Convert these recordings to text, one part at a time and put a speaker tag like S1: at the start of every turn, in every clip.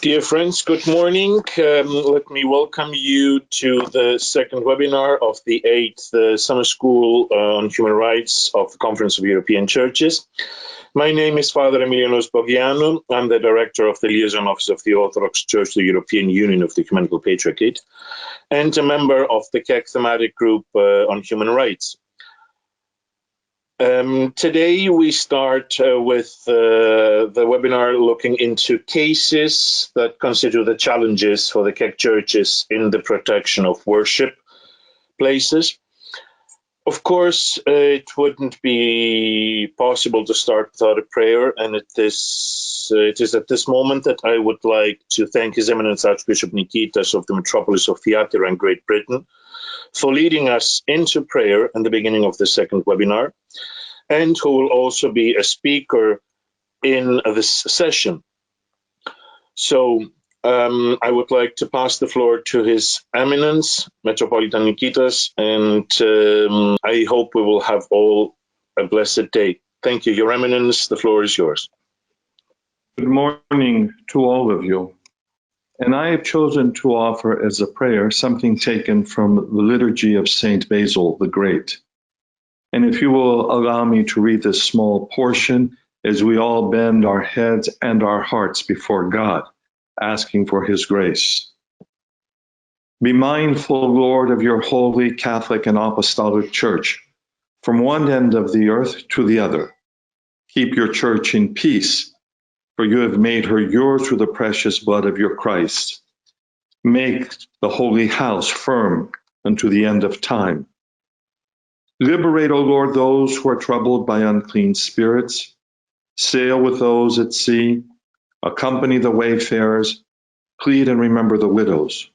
S1: Dear friends, good morning. Let me welcome you to the second webinar of the 8th Summer School on Human Rights of the Conference of European Churches. My name is Father Emiliano Spogiano. I'm the Director of the Liaison Office of the Orthodox Church, the European Union of the Ecumenical Patriarchate, and a member of the CEC thematic group on human rights. Today we start with the webinar looking into cases that consider the challenges for the CEC churches in the protection of worship places. Of course, it wouldn't be possible to start without a prayer, and it is at this moment that I would like to thank His Eminence Archbishop Nikitas of the Metropolis of Thyatira in Great Britain for leading us into prayer in the beginning of the second webinar, and who will also be a speaker in this session. So I would like to pass the floor to His Eminence, Metropolitan Nikitas, and I hope we will have all a blessed day. Thank you, Your Eminence, the floor is yours.
S2: Good morning to all of you. And I have chosen to offer as a prayer something taken from the liturgy of Saint Basil the Great. And if you will allow me to read this small portion as we all bend our heads and our hearts before God, asking for His grace. Be mindful, Lord, of your holy Catholic and Apostolic Church, from one end of the earth to the other. Keep your church in peace, for you have made her yours through the precious blood of your Christ. Make the holy house firm unto the end of time. Liberate, O Lord, those who are troubled by unclean spirits. Sail with those at sea. Accompany the wayfarers. Plead and remember the widows.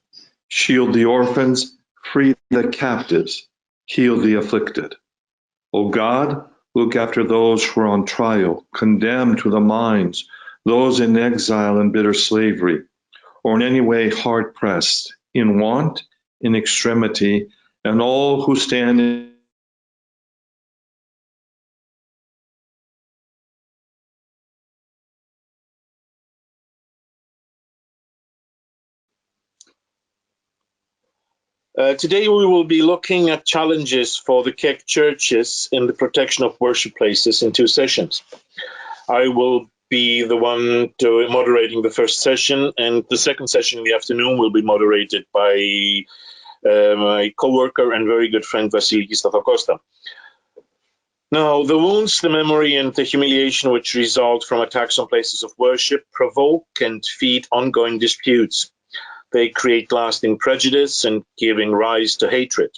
S2: Shield the orphans. Free the captives. Heal the afflicted. O God, look after those who are on trial, condemned to the mines, those in exile and bitter slavery, or in any way hard-pressed, in want, in extremity, and all who stand in
S1: Today we will be looking at challenges for the CEC churches in the protection of worship places in two sessions. I will be the one moderating the first session, and the second session in the afternoon will be moderated by my co-worker and very good friend Vasilikis Stathokosta. Now, the wounds, the memory, and the humiliation which result from attacks on places of worship provoke and feed ongoing disputes. They create lasting prejudice and giving rise to hatred.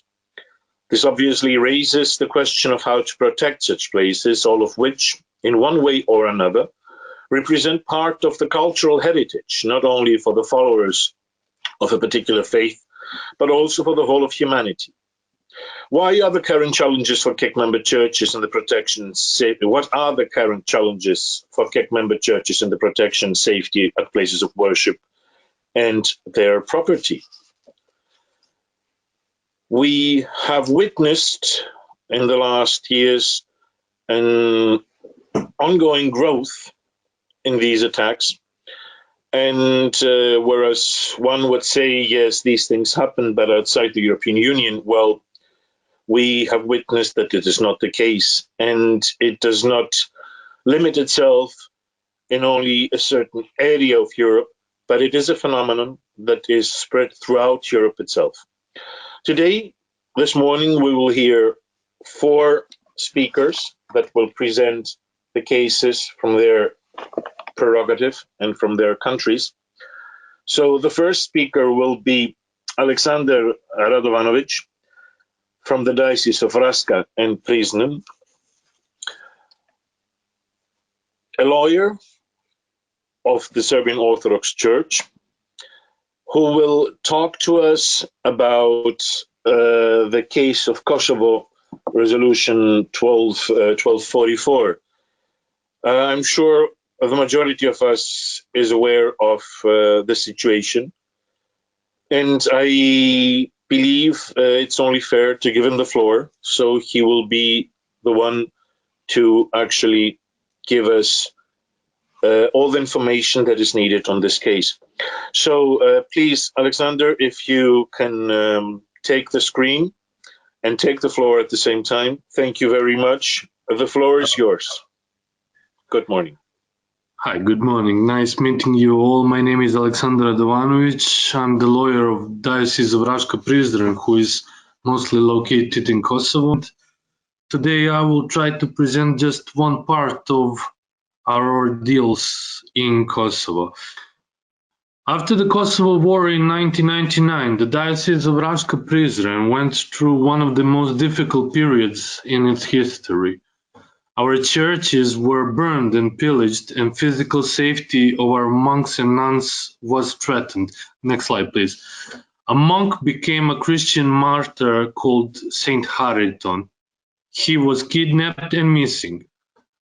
S1: This obviously raises the question of how to protect such places, all of which, in one way or another, represent part of the cultural heritage, not only for the followers of a particular faith, but also for the whole of humanity. Why are the current challenges for CEC member churches in the protection safety? What are the current challenges for CEC member churches in the protection safety at places of worship and their property? We have witnessed in the last years an ongoing growth in these attacks. And whereas one would say, yes, these things happen, but outside the European Union, well, we have witnessed that it is not the case. And it does not limit itself in only a certain area of Europe, but it is a phenomenon that is spread throughout Europe itself. Today, this morning, we will hear 4 speakers that will present the cases from their prerogative and from their countries. So the first speaker will be Alexander Radovanovic from the Diocese of Raška and Prizren, a lawyer of the Serbian Orthodox Church, who will talk to us about the case of Kosovo Resolution 1244. I'm sure the majority of us is aware of the situation, and I believe it's only fair to give him the floor, so he will be the one to actually give us all the information that is needed on this case. So please, Alexander, if you can take the screen and take the floor at the same time. Thank you very much. The floor is yours. Good morning.
S3: Hi, good morning. Nice meeting you all. My name is Alexander Radovanovic. I'm the lawyer of Diocese of Raška-Prizren, who is mostly located in Kosovo. Today I will try to present just one part of our ordeals in Kosovo. After the Kosovo War in 1999, the Diocese of Raška-Prizren went through one of the most difficult periods in its history. Our churches were burned and pillaged, and physical safety of our monks and nuns was threatened. Next slide, please. A monk became a Christian martyr called Saint Hareton. He was kidnapped and missing.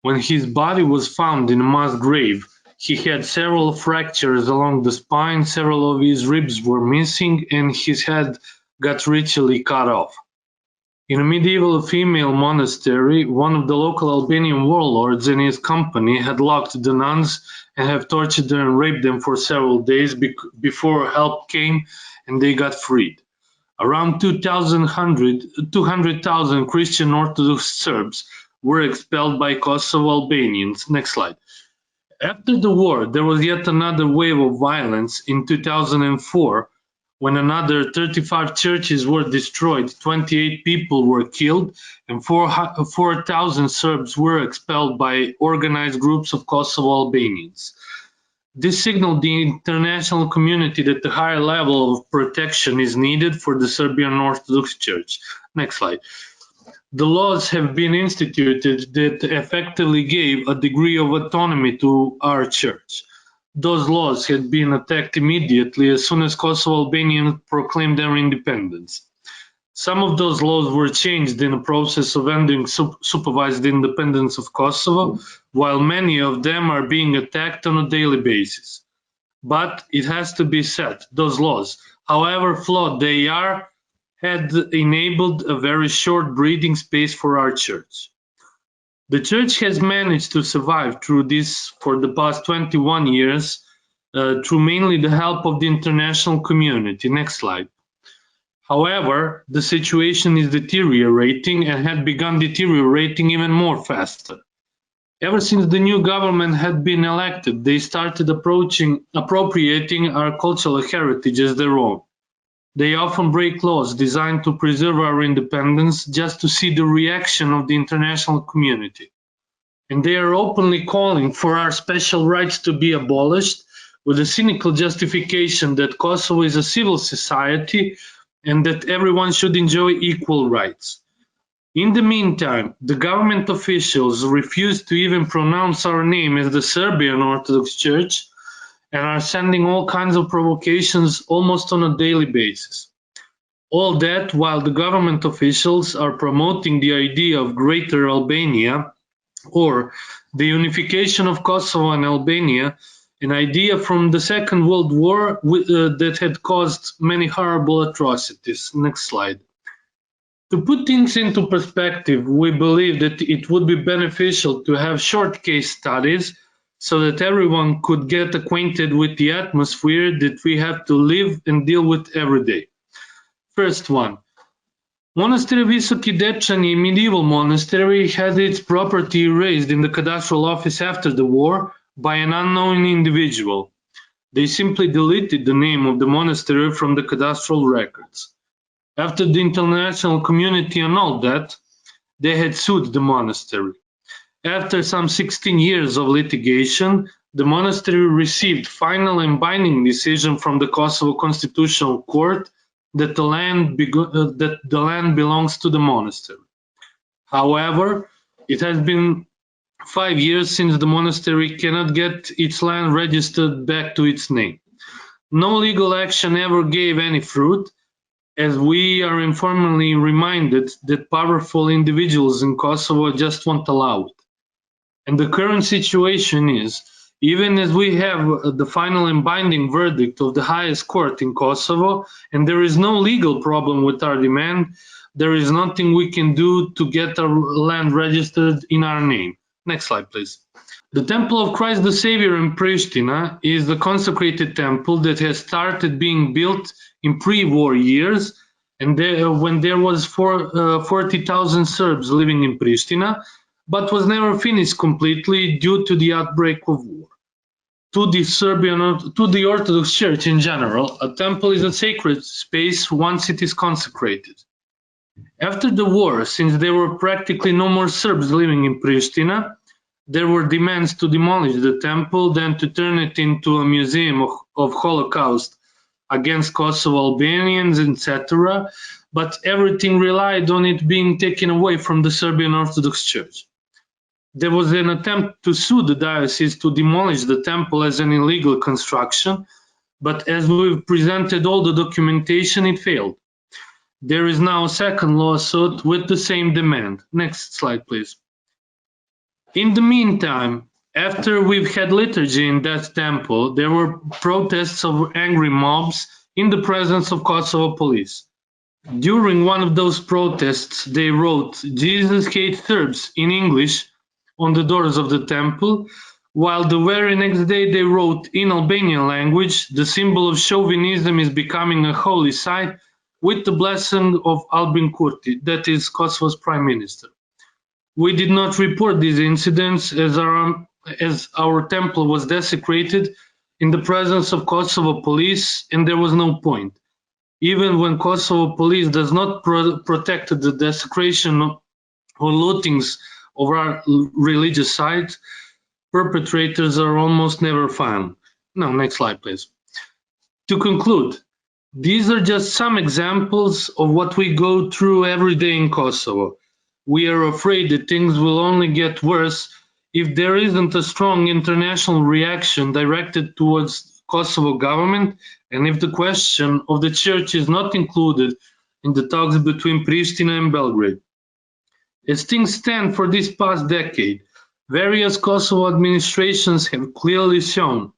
S3: When his body was found in a mass grave, he had several fractures along the spine, several of his ribs were missing, and his head got ritually cut off. In a medieval female monastery, one of the local Albanian warlords and his company had locked the nuns and have tortured them and raped them for several days before help came and they got freed. Around 200,000 Christian Orthodox Serbs were expelled by Kosovo Albanians. Next slide. After the war, there was yet another wave of violence in 2004, when another 35 churches were destroyed, 28 people were killed, and 4,000 Serbs were expelled by organized groups of Kosovo Albanians. This signaled the international community that a higher level of protection is needed for the Serbian Orthodox Church. Next slide. The laws have been instituted that effectively gave a degree of autonomy to our church. Those laws had been attacked immediately as soon as Kosovo Albanians proclaimed their independence. Some of those laws were changed in the process of ending supervised independence of Kosovo, while many of them are being attacked on a daily basis. But it has to be said, those laws, however flawed they are, had enabled a very short breathing space for our church. The church has managed to survive through this for the past 21 years through mainly the help of the international community. Next slide. However, the situation is deteriorating and had begun deteriorating even more faster. Ever since the new government had been elected, they started appropriating our cultural heritage as their own. They often break laws designed to preserve our independence just to see the reaction of the international community. And they are openly calling for our special rights to be abolished with a cynical justification that Kosovo is a civil society and that everyone should enjoy equal rights. In the meantime, the government officials refuse to even pronounce our name as the Serbian Orthodox Church and are sending all kinds of provocations almost on a daily basis. All that while the government officials are promoting the idea of Greater Albania, or the unification of Kosovo and Albania, an idea from the Second World War that had caused many horrible atrocities. Next slide. To put things into perspective, we believe that it would be beneficial to have short case studies so that everyone could get acquainted with the atmosphere that we have to live and deal with every day. First one. Monastery Visoki Dečani, medieval monastery, had its property erased in the cadastral office after the war by an unknown individual. They simply deleted the name of the monastery from the cadastral records. After the international community annulled that, they had sued the monastery. After some 16 years of litigation, the monastery received final and binding decision from the Kosovo Constitutional Court that the land belongs to the monastery. However, it has been 5 years since the monastery cannot get its land registered back to its name. No legal action ever gave any fruit, as we are informally reminded that powerful individuals in Kosovo just won't allow it. And the current situation is, even as we have the final and binding verdict of the highest court in Kosovo, and there is no legal problem with our demand, there is nothing we can do to get our land registered in our name. Next slide, please. The Temple of Christ the Savior in Pristina is the consecrated temple that has started being built in pre-war years, and when there was 40,000 Serbs living in Pristina, but was never finished completely due to the outbreak of war. To the Orthodox Church in general, a temple is a sacred space once it is consecrated. After the war, since there were practically no more Serbs living in Pristina, there were demands to demolish the temple, then to turn it into a museum of Holocaust against Kosovo Albanians, etc. But everything relied on it being taken away from the Serbian Orthodox Church. There was an attempt to sue the diocese to demolish the temple as an illegal construction, but as we've presented all the documentation, it failed. There is now a second lawsuit with the same demand. Next slide, please. In the meantime, after we've had liturgy in that temple, there were protests of angry mobs in the presence of Kosovo police. During one of those protests, they wrote "Jesus hates Serbs" in English on the doors of the temple, while the very next day they wrote in Albanian language, "The symbol of chauvinism is becoming a holy site with the blessing of Albin Kurti," that is Kosovo's prime minister. We did not report these incidents as our temple was desecrated in the presence of Kosovo police, and there was no point. Even when Kosovo police does not protect the desecration or lootings of our religious sites, perpetrators are almost never found. Now, next slide, please. To conclude, these are just some examples of what we go through every day in Kosovo. We are afraid that things will only get worse if there isn't a strong international reaction directed towards Kosovo government, and if the question of the church is not included in the talks between Pristina and Belgrade. As things stand for this past decade, various Kosovo administrations have clearly shown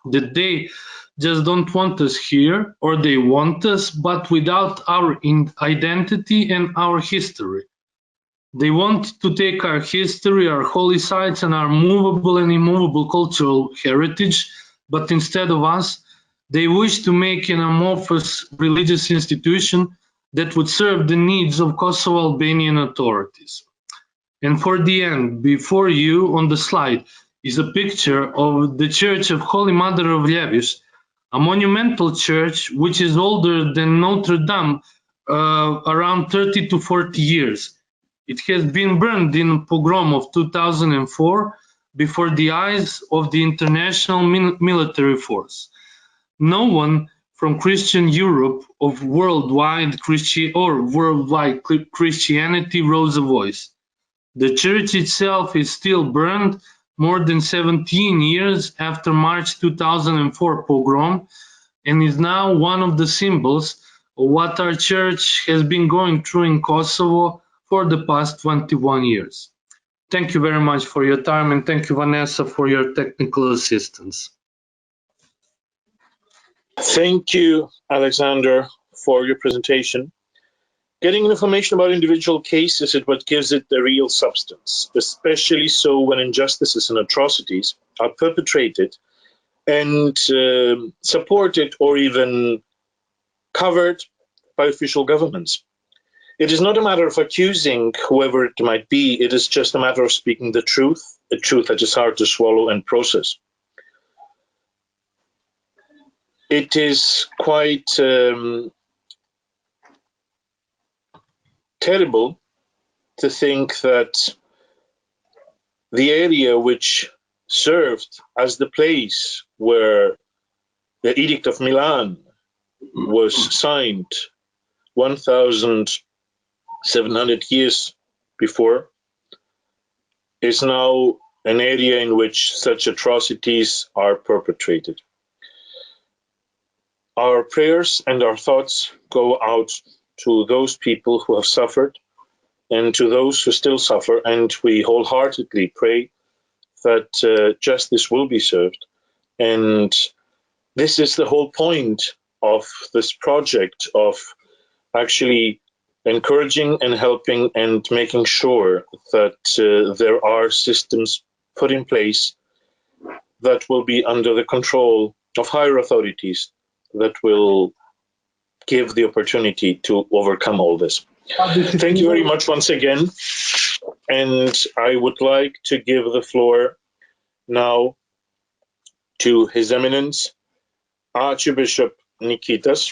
S3: that they just don't want us here, or they want us, but without our identity and our history. They want to take our history, our holy sites, and our movable and immovable cultural heritage, but instead of us, they wish to make an amorphous religious institution that would serve the needs of Kosovo Albanian authorities. And for the end, before you on the slide is a picture of the Church of Holy Mother of Ljeviš, a monumental church which is older than Notre Dame, around 30 to 40 years. It has been burned in a pogrom of 2004 before the eyes of the international military force. No one from Christian Europe of worldwide Christianity rose a voice. The church itself is still burned more than 17 years after March 2004 pogrom, and is now one of the symbols of what our church has been going through in Kosovo for the past 21 years. Thank you very much for your time, and thank you, Vanessa, for your technical assistance.
S1: Thank you, Alexander, for your presentation. Getting information about individual cases is what gives it the real substance, especially so when injustices and atrocities are perpetrated and supported or even covered by official governments. It is not a matter of accusing whoever it might be, it is just a matter of speaking the truth, a truth that is hard to swallow and process. It is quite terrible to think that the area which served as the place where the Edict of Milan was signed 1,700 years before is now an area in which such atrocities are perpetrated. Our prayers and our thoughts go out to those people who have suffered and to those who still suffer, and we wholeheartedly pray that justice will be served. And this is the whole point of this project, of actually encouraging and helping and making sure that there are systems put in place that will be under the control of higher authorities that will give the opportunity to overcome all this. Thank you very much once again. And I would like to give the floor now to His Eminence, Archbishop Nikitas.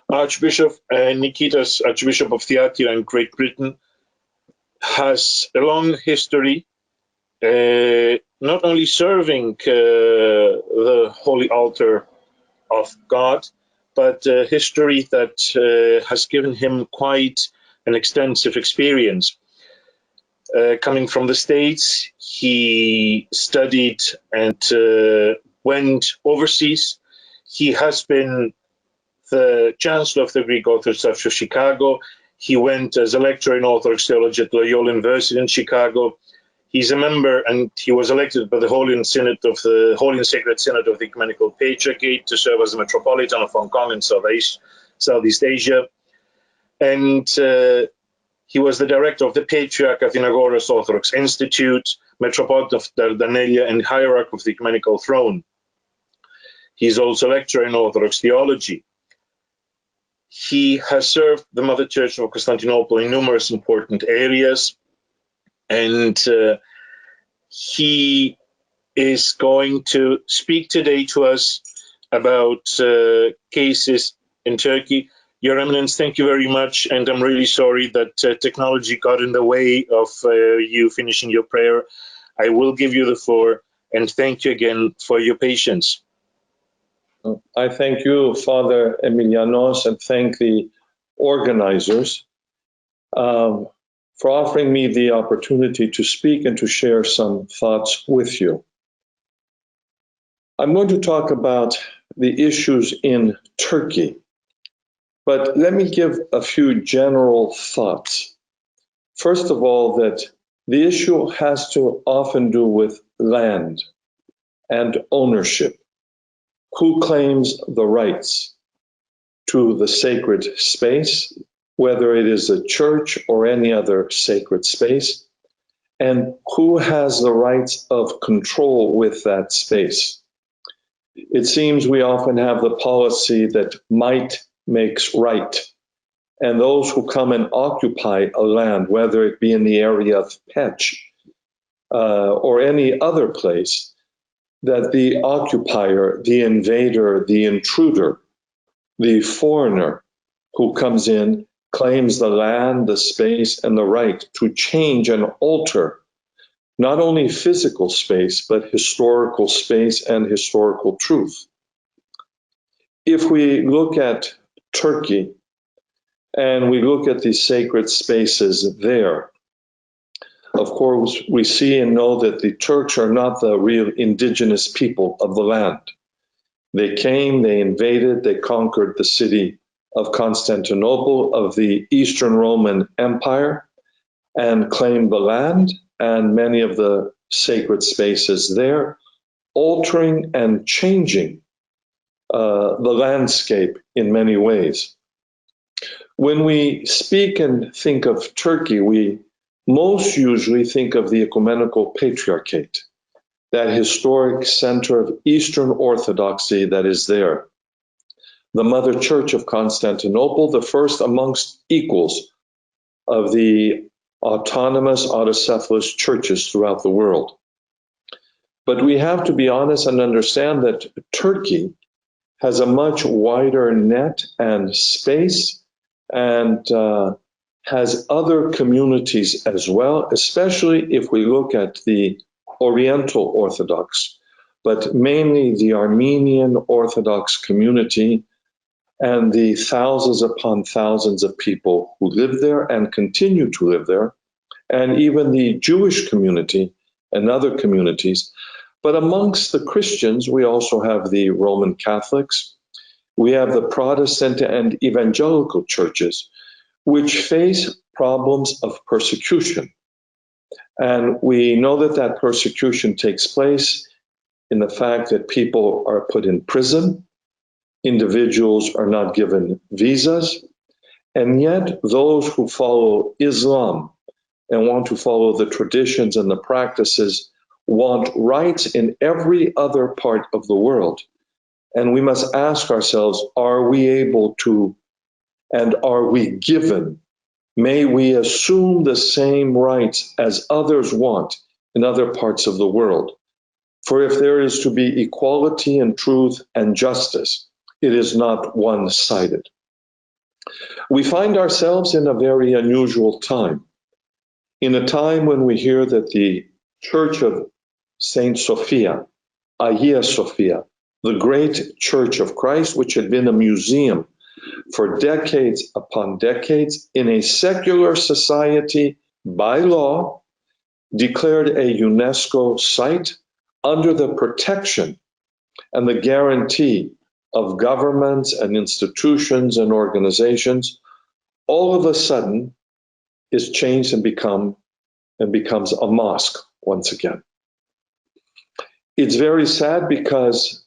S1: Archbishop Nikitas, Archbishop of Thyatira in Great Britain, has a long history, not only serving the Holy Altar of God, but a history that has given him quite an extensive experience. Coming from the States, he studied and went overseas. He has been the Chancellor of the Greek Orthodox Church of Chicago. He went as a lecturer in Orthodox theology at Loyola University in Chicago. He's a member, and he was elected by the Holy and Sacred Synod of the Ecumenical Patriarchate to serve as the Metropolitan of Hong Kong and Southeast Asia. And he was the director of the Patriarch of Athenagoras Orthodox Institute, Metropolitan of Dardanelles, and Hierarch of the Ecumenical Throne. He's also a lecturer in Orthodox theology. He has served the Mother Church of Constantinople in numerous important areas, and he is going to speak today to us about cases in Turkey. Your Eminence, thank you very much, and I'm really sorry that technology got in the way of you finishing your prayer. I will give you the floor, and thank you again for your patience.
S2: I thank you, Father Emilianos, and thank the organizers for offering me the opportunity to speak and to share some thoughts with you. I'm going to talk about the issues in Turkey, but let me give a few general thoughts. First of all, that the issue has to often do with land and ownership. Who claims the rights to the sacred space, whether it is a church or any other sacred space, and who has the rights of control with that space? It seems we often have the policy that might makes right, and those who come and occupy a land, whether it be in the area of Pech or any other place, that the occupier, the invader, the intruder, the foreigner who comes in claims the land, the space, and the right to change and alter not only physical space, but historical space and historical truth. If we look at Turkey and we look at the sacred spaces there, of course, we see and know that the Turks are not the real indigenous people of the land. They came, they invaded, they conquered the city of Constantinople of the Eastern Roman Empire and claimed the land and many of the sacred spaces there, altering and changing the landscape in many ways. When we speak and think of Turkey, we most usually think of the Ecumenical Patriarchate, that historic center of Eastern Orthodoxy that is there. The Mother Church of Constantinople, the first amongst equals of the autonomous autocephalous churches throughout the world. But we have to be honest and understand that Turkey has a much wider net and space and has other communities as well, especially if we look at the Oriental Orthodox, but mainly the Armenian Orthodox community and the thousands upon thousands of people who live there and continue to live there, and even the Jewish community and other communities. But amongst the Christians, we also have the Roman Catholics, we have the Protestant and evangelical churches, which face problems of persecution. And we know that that persecution takes place in the fact that people are put in prison, individuals are not given visas, And yet those who follow Islam and want to follow the traditions and the practices want rights in every other part of the world. And we must ask ourselves, are we able to, and are we given? May we assume the same rights as others want in other parts of the world. For if there is to be equality and truth and justice, it is not one-sided. We find ourselves in a very unusual time, in a time when we hear that the Church of Saint Sophia, Hagia Sophia, the great Church of Christ, which had been a museum for decades upon decades in a secular society by law, declared a UNESCO site under the protection and the guarantee of governments and institutions and organizations, all of a sudden is changed and becomes a mosque once again. It's very sad because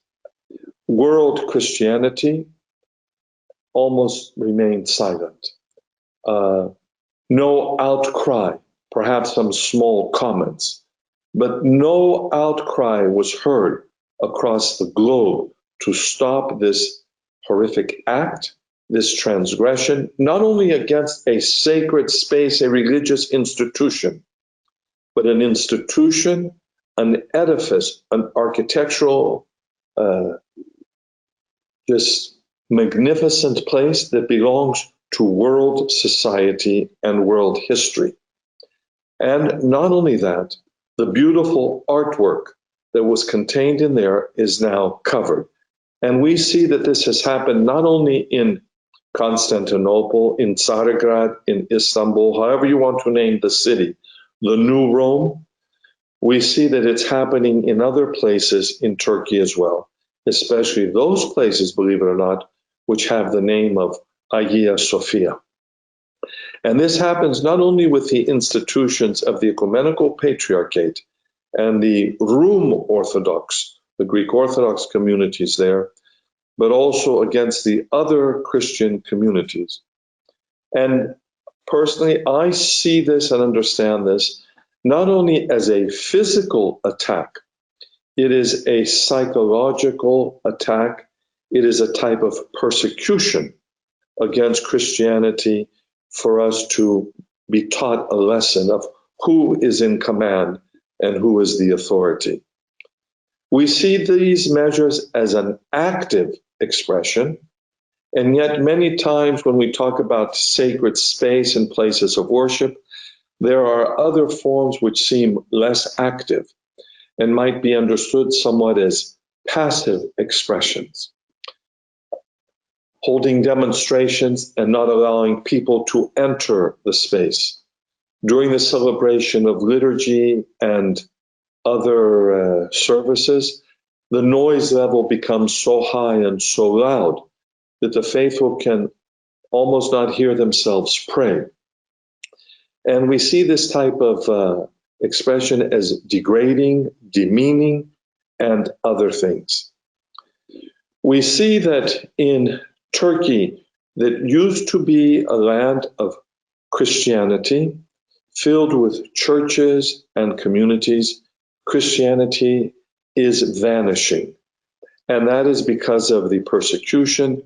S2: world Christianity almost remained silent. No outcry, perhaps some small comments, but no outcry was heard across the globe to stop this horrific act, this transgression, not only against a sacred space, a religious institution, but an institution, an edifice, an architectural, just magnificent place that belongs to world society and world history. And not only that, the beautiful artwork that was contained in there is now covered. And we see that this has happened not only in Constantinople, in Tsargrad, in Istanbul, however you want to name the city, the New Rome. We see that it's happening in other places in Turkey as well, especially those places, believe it or not, which have the name of Hagia Sophia. And this happens not only with the institutions of the Ecumenical Patriarchate and the Rum Orthodox, the Greek Orthodox communities there, but also against the other Christian communities. And personally, I see this and understand this not only as a physical attack, it is a psychological attack. It is a type of persecution against Christianity for us to be taught a lesson of who is in command and who is the authority. We see these measures as an active expression, and yet many times when we talk about sacred space and places of worship, there are other forms which seem less active and might be understood somewhat as passive expressions. Holding demonstrations and not allowing people to enter the space. During the celebration of liturgy and other services, the noise level becomes so high and so loud that the faithful can almost not hear themselves pray. And we see this type of expression as degrading, demeaning, and other things. We see that in Turkey, that used to be a land of Christianity, filled with churches and communities, Christianity is vanishing. And that is because of the persecution,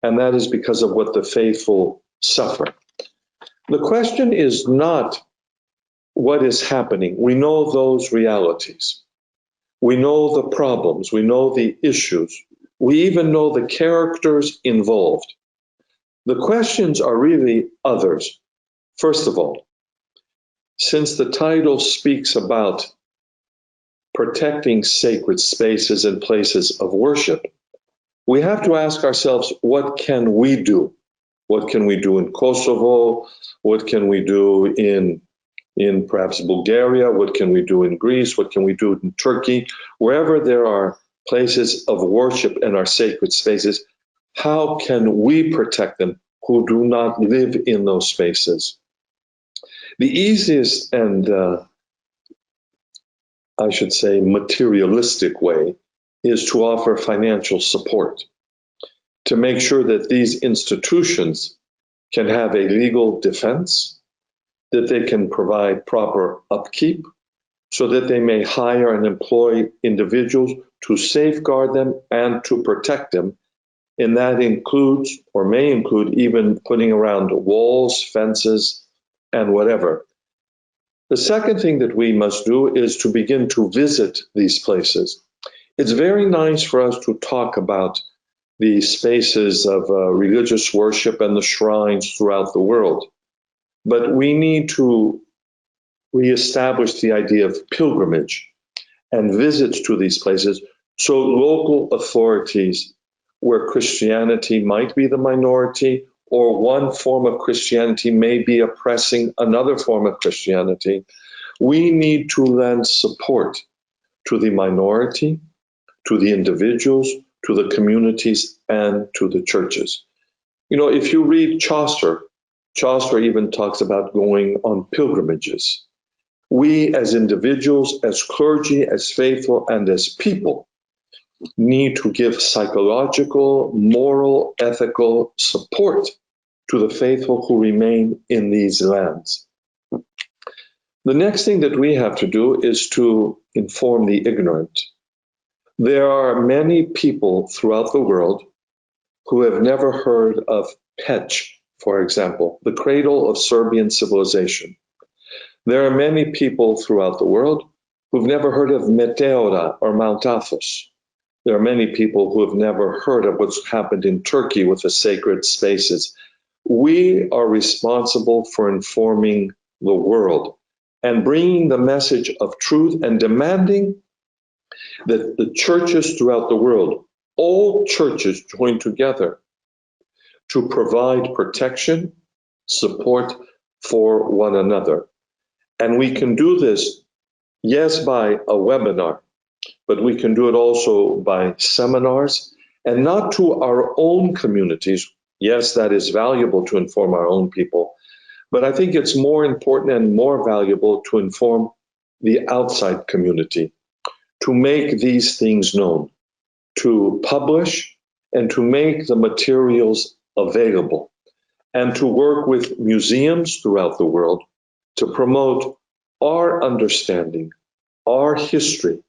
S2: and that is because of what the faithful suffer. The question is not what is happening. We know those realities. We know the problems. We know the issues. We even know the characters involved. The questions are really others. First of all, since the title speaks about protecting sacred spaces and places of worship, we have to ask ourselves, what can we do? What can we do in Kosovo? What can we do in perhaps Bulgaria? What can we do in Greece? What can we do in Turkey? Wherever there are places of worship and our sacred spaces, how can we protect them who do not live in those spaces? The easiest and I should say materialistic way is to offer financial support to make sure that these institutions can have a legal defense, that they can provide proper upkeep, so that they may hire and employ individuals to safeguard them and to protect them. And that includes, or may include, even putting around walls, fences, and whatever. The second thing that we must do is to begin to visit these places. It's very nice for us to talk about the spaces of religious worship and the shrines throughout the world, but we need to reestablish the idea of pilgrimage and visits to these places, so local authorities where Christianity might be the minority, or one form of Christianity may be oppressing another form of Christianity, we need to lend support to the minority, to the individuals, to the communities, and to the churches. You know, if you read Chaucer, Chaucer even talks about going on pilgrimages. We as individuals, as clergy, as faithful, and as people need to give psychological, moral, ethical support to the faithful who remain in these lands. The next thing that we have to do is to inform the ignorant. There are many people throughout the world who have never heard of Peć, for example, the cradle of Serbian civilization. There are many people throughout the world who've never heard of Meteora or Mount Athos. There are many people who have never heard of what's happened in Turkey with the sacred spaces. We are responsible for informing the world and bringing the message of truth and demanding that the churches throughout the world, all churches, join together to provide protection, support for one another. And we can do this, yes, by a webinar, but we can do it also by seminars, and not to our own communities. Yes, that is valuable to inform our own people, but I think it's more important and more valuable to inform the outside community, to make these things known, to publish and to make the materials available, and to work with museums throughout the world to promote our understanding, our history,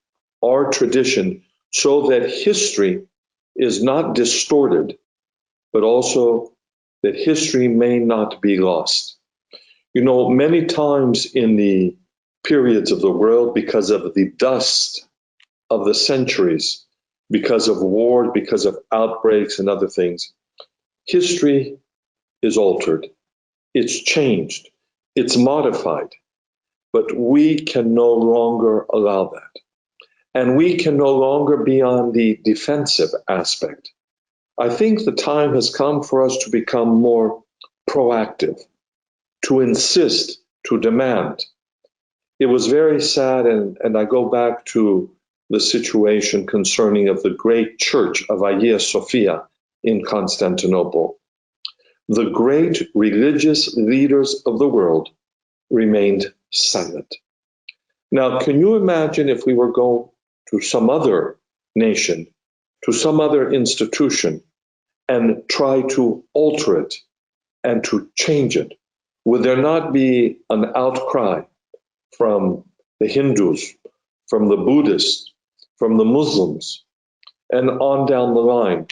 S2: our tradition, so that history is not distorted, but also that history may not be lost. You know, many times in the periods of the world, because of the dust of the centuries, because of war, because of outbreaks and other things, history is altered, it's changed, it's modified, but we can no longer allow that. And we can no longer be on the defensive aspect. I think the time has come for us to become more proactive, to insist, to demand. It was very sad, and I go back to the situation concerning of the great church of Hagia Sophia in Constantinople. The great religious leaders of the world remained silent. Now, can you imagine if we were going to some other nation, to some other institution, and try to alter it and to change it? Would there not be an outcry from the Hindus, from the Buddhists, from the Muslims, and on down the line?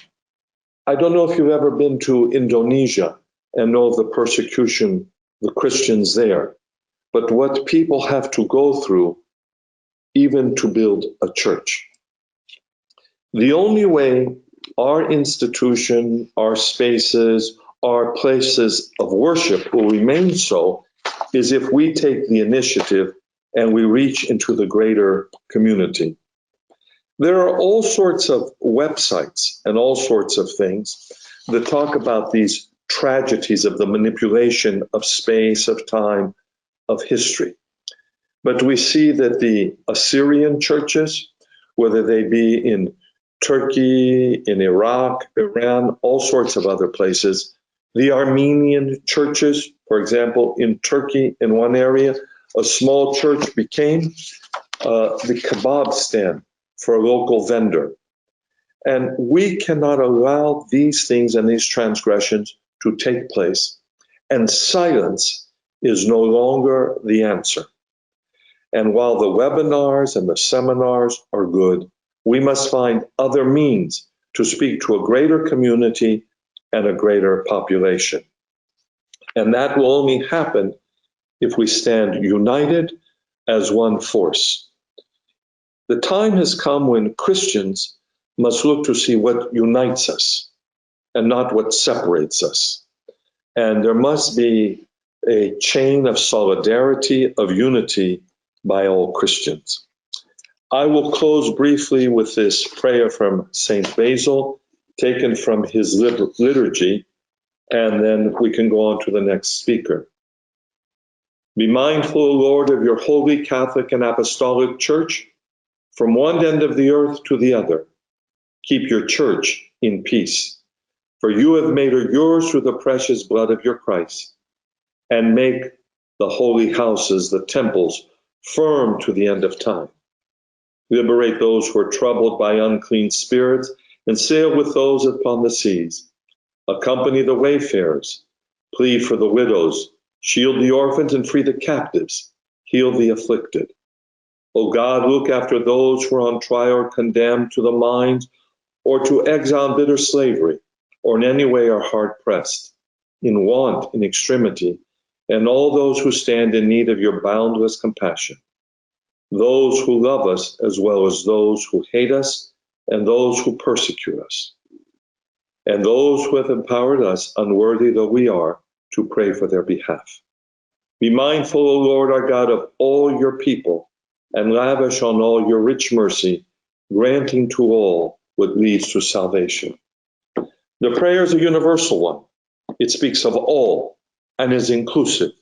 S2: I don't know if you've ever been to Indonesia and know of the persecution, the Christians there, but what people have to go through even to build a church. The only way our institution, our spaces, our places of worship will remain so is if we take the initiative and we reach into the greater community. There are all sorts of websites and all sorts of things that talk about these tragedies of the manipulation of space, of time, of history. But we see that the Assyrian churches, whether they be in Turkey, in Iraq, Iran, all sorts of other places, the Armenian churches, for example, in Turkey, in one area, a small church became the kebab stand for a local vendor. And we cannot allow these things and these transgressions to take place. and silence is no longer the answer. And while the webinars and the seminars are good, we must find other means to speak to a greater community and a greater population. And that will only happen if we stand united as one force. The time has come when Christians must look to see what unites us and not what separates us. And there must be a chain of solidarity, of unity by all Christians. I will close briefly with this prayer from St. Basil, taken from his liturgy, and then we can go on to the next speaker. Be mindful, O Lord, of your holy Catholic and Apostolic Church, from one end of the earth to the other. Keep your church in peace, for you have made her yours through the precious blood of your Christ, and make the holy houses, the temples, firm to the end of time. Liberate those who are troubled by unclean spirits, and sail with those upon the seas. Accompany the wayfarers, plead for the widows, shield the orphans, and free the captives, heal the afflicted. O God, look after those who are on trial or condemned to the mines, or to exile and bitter slavery, or in any way are hard-pressed, in want, in extremity, and all those who stand in need of your boundless compassion. Those who love us as well as those who hate us, and those who persecute us. And those who have empowered us, unworthy though we are, to pray for their behalf. Be mindful, O Lord our God, of all your people, and lavish on all your rich mercy, granting to all what leads to salvation. The prayer is a universal one. It speaks of all and is inclusive.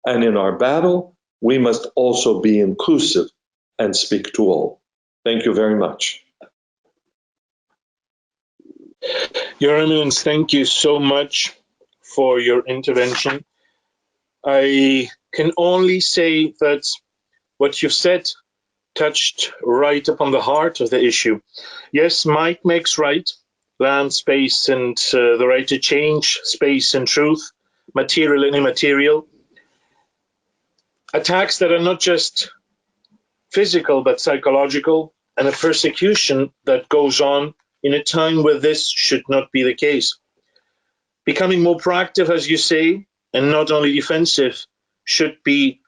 S2: And in our battle, we must also be inclusive and speak to all. Thank you very much.
S1: Your Eminence, thank you so much for your intervention. I can only say that what you've said touched right upon the heart of the issue. Yes, might makes right, land, space, and the right to change space and truth, material and immaterial. Attacks that are not just physical but psychological, and a persecution that goes on in a time where this should not be the case. Becoming more proactive, as you say, and not only defensive, should be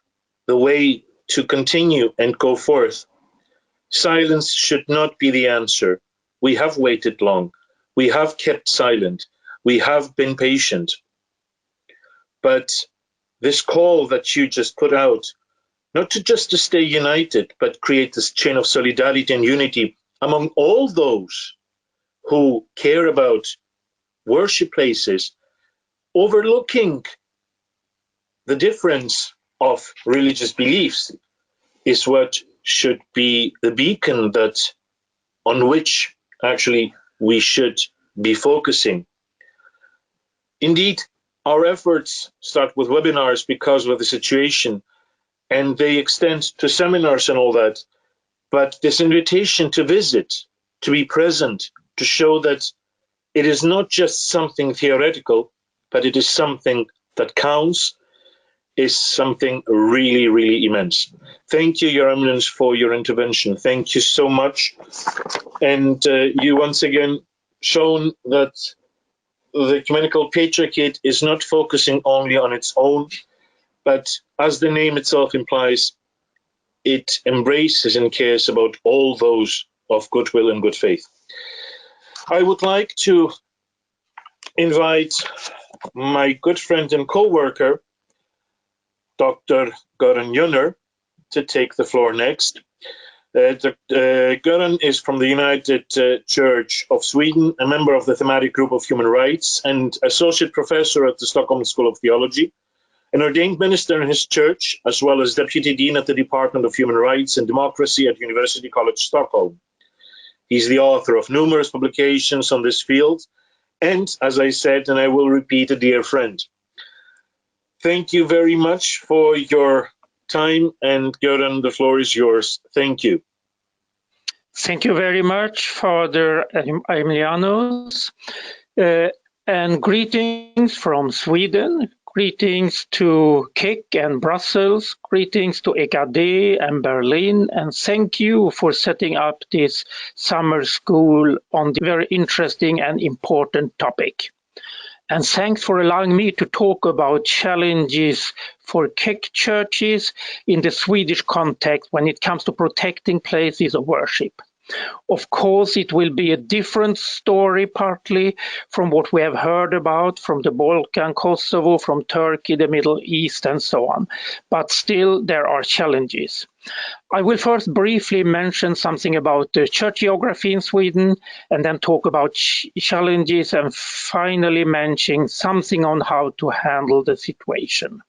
S1: the way to continue and go forth. Silence should not be the answer. We have waited long. We have kept silent. We have been patient. But this call that you just put out, not to stay united, but create this chain of solidarity and unity among all those who care about worship places, overlooking the difference of religious beliefs, is what should be the beacon that on which actually we should be focusing. Indeed, our efforts start with webinars because of the situation, and they extend to seminars and all that. But this invitation to visit, to be present, to show that it is not just something theoretical, but it is something that counts, is something really, really immense. Thank you, Your Eminence, for your intervention. Thank you so much. And you once again shown that the ecumenical patriarchate is not focusing only on its own, but as the name itself implies, it embraces and cares about all those of goodwill and good faith. I would like to invite my good friend and co-worker, Dr. Göran Jünner, to take the floor next. Göran is from the United Church of Sweden, a member of the thematic group of human rights, and associate professor at the Stockholm School of Theology, an ordained minister in his church, as well as deputy dean at the Department of Human Rights and Democracy at University College Stockholm. He's the author of numerous publications on this field, and, as I said, and I will repeat, a dear friend. Thank you very much for your time, and Göran, the floor is yours. Thank you.
S4: Thank you very much, Father Emilianus, and greetings from Sweden. Greetings to Kik and Brussels, greetings to EKD and Berlin, and thank you for setting up this summer school on the very interesting and important topic. And thanks for allowing me to talk about challenges for Kik churches in the Swedish context when it comes to protecting places of worship. Of course, it will be a different story partly from what we have heard about from the Balkan, Kosovo, from Turkey, the Middle East, and so on. But still, there are challenges. I will first briefly mention something about the church geography in Sweden, and then talk about challenges, and finally mention something on how to handle the situation.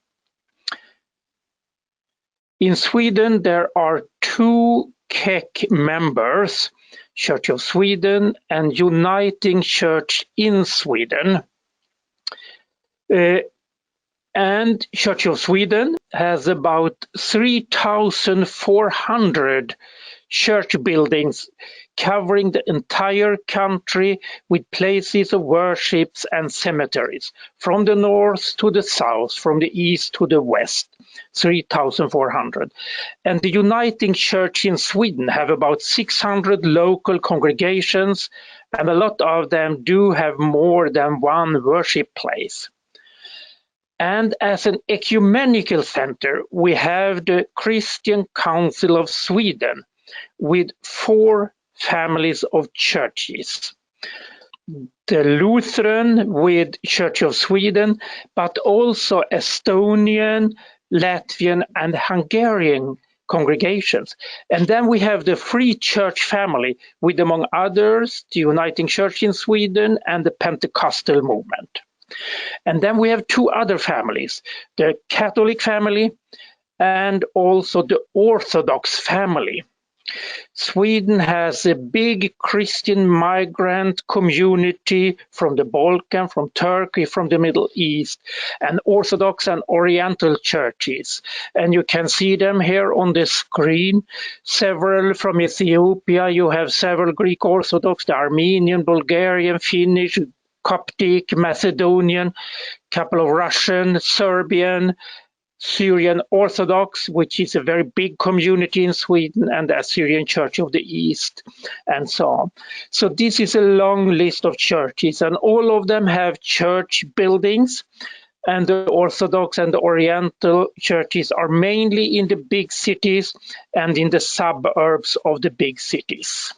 S4: In Sweden, there are two CEC members, Church of Sweden and Uniting Church in Sweden. And Church of Sweden has about 3,400 church buildings covering the entire country with places of worship and cemeteries, from the north to the south, from the east to the west, 3,400. And the Uniting Church in Sweden have about 600 local congregations, and a lot of them do have more than one worship place. And as an ecumenical center, we have the Christian Council of Sweden with 4 families of churches. The Lutheran with Church of Sweden, but also Estonian, Latvian, and Hungarian congregations. And then we have the Free Church family with, among others, the Uniting Church in Sweden and the Pentecostal movement. And then we have 2 other families, the Catholic family and also the Orthodox family. Sweden has a big Christian migrant community from the Balkan, from Turkey, from the Middle East, and Orthodox and Oriental churches. And you can see them here on the screen. Several from Ethiopia, you have several Greek Orthodox, the Armenian, Bulgarian, Finnish, Coptic, Macedonian, couple of Russian, Serbian, Syrian Orthodox, which is a very big community in Sweden, and the Assyrian Church of the East, and so on. So this is a long list of churches, and all of them have church buildings, and the Orthodox and the Oriental churches are mainly in the big cities and in the suburbs of the big cities.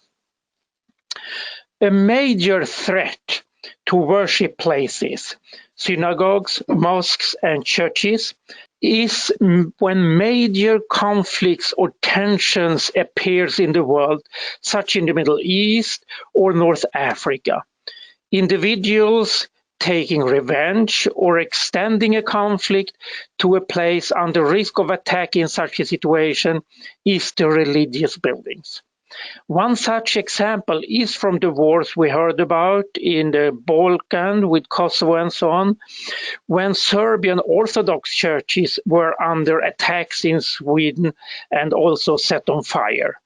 S4: A major threat to worship places, synagogues, mosques, and churches is when major conflicts or tensions appears in the world, such in the Middle East or North Africa. Individuals taking revenge or extending a conflict to a place under risk of attack in such a situation is the religious buildings. One such example is from the wars we heard about in the Balkan with Kosovo and so on, when Serbian Orthodox churches were under attacks in Sweden and also set on fire.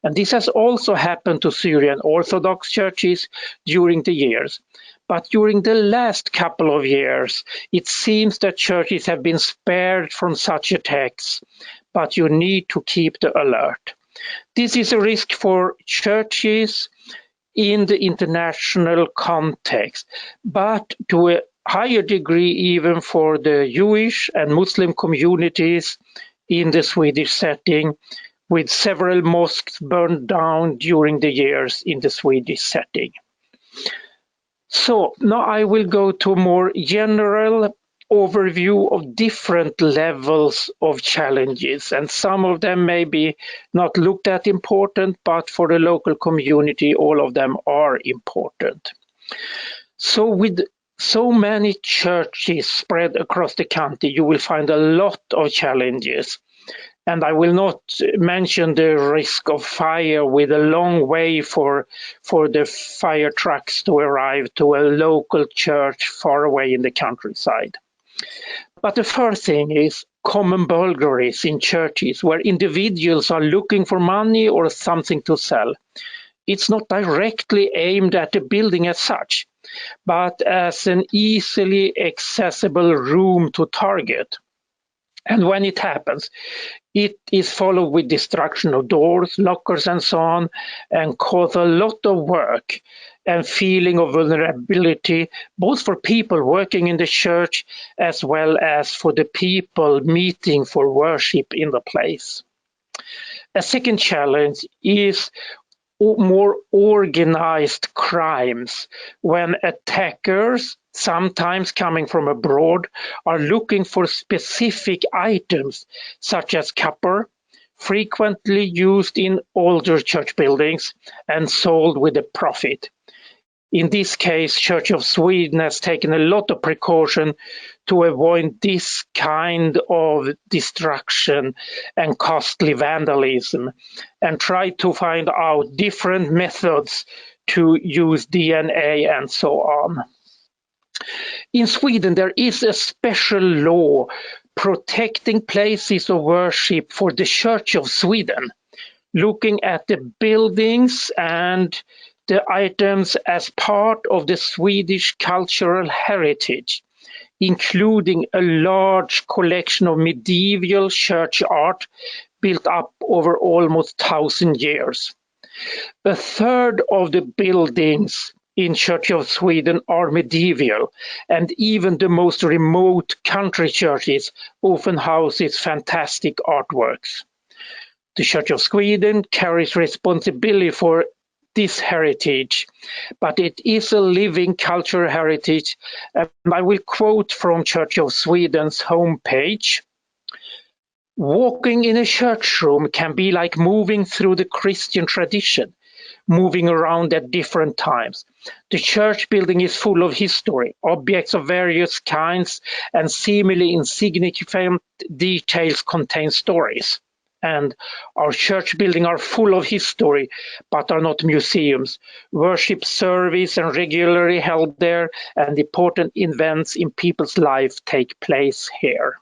S4: And this has also happened to Syrian Orthodox churches during the years. But during the last couple of years, it seems that churches have been spared from such attacks, but you need to keep the alert. This is a risk for churches in the international context, but to a higher degree even for the Jewish and Muslim communities in the Swedish setting, with several mosques burned down during the years in the Swedish setting. So now I will go to a more general overview of different levels of challenges, and some of them may be not looked at important, but for the local community all of them are important. So with so many churches spread across the country, you will find a lot of challenges, and I will not mention the risk of fire with a long way for the fire trucks to arrive to a local church far away in the countryside. But the first thing is common burglaries in churches where individuals are looking for money or something to sell. It's not directly aimed at the building as such, but as an easily accessible room to target. And when it happens, it is followed with destruction of doors, lockers, and so on, and cause a lot of work and feeling of vulnerability, both for people working in the church as well as for the people meeting for worship in the place. A second challenge is more organized crimes, when attackers, sometimes coming from abroad, are looking for specific items such as copper, frequently used in older church buildings and sold with a profit. In this case, Church of Sweden has taken a lot of precaution to avoid this kind of destruction and costly vandalism, and try to find out different methods to use DNA and so on. In Sweden, there is a special law protecting places of worship for the Church of Sweden, looking at the buildings and the items as part of the Swedish cultural heritage, including a large collection of medieval church art built up over almost 1,000 years. A third of the buildings in Church of Sweden are medieval, and even the most remote country churches often houses fantastic artworks. The Church of Sweden carries responsibility for this heritage, but it is a living cultural heritage, and I will quote from Church of Sweden's homepage. Walking in a church room can be like moving through the Christian tradition, moving around at different times. The church building is full of history, objects of various kinds, and seemingly insignificant details contain stories. And our church buildings are full of history, but are not museums. Worship service and regularly held there, and important events in people's life take place here.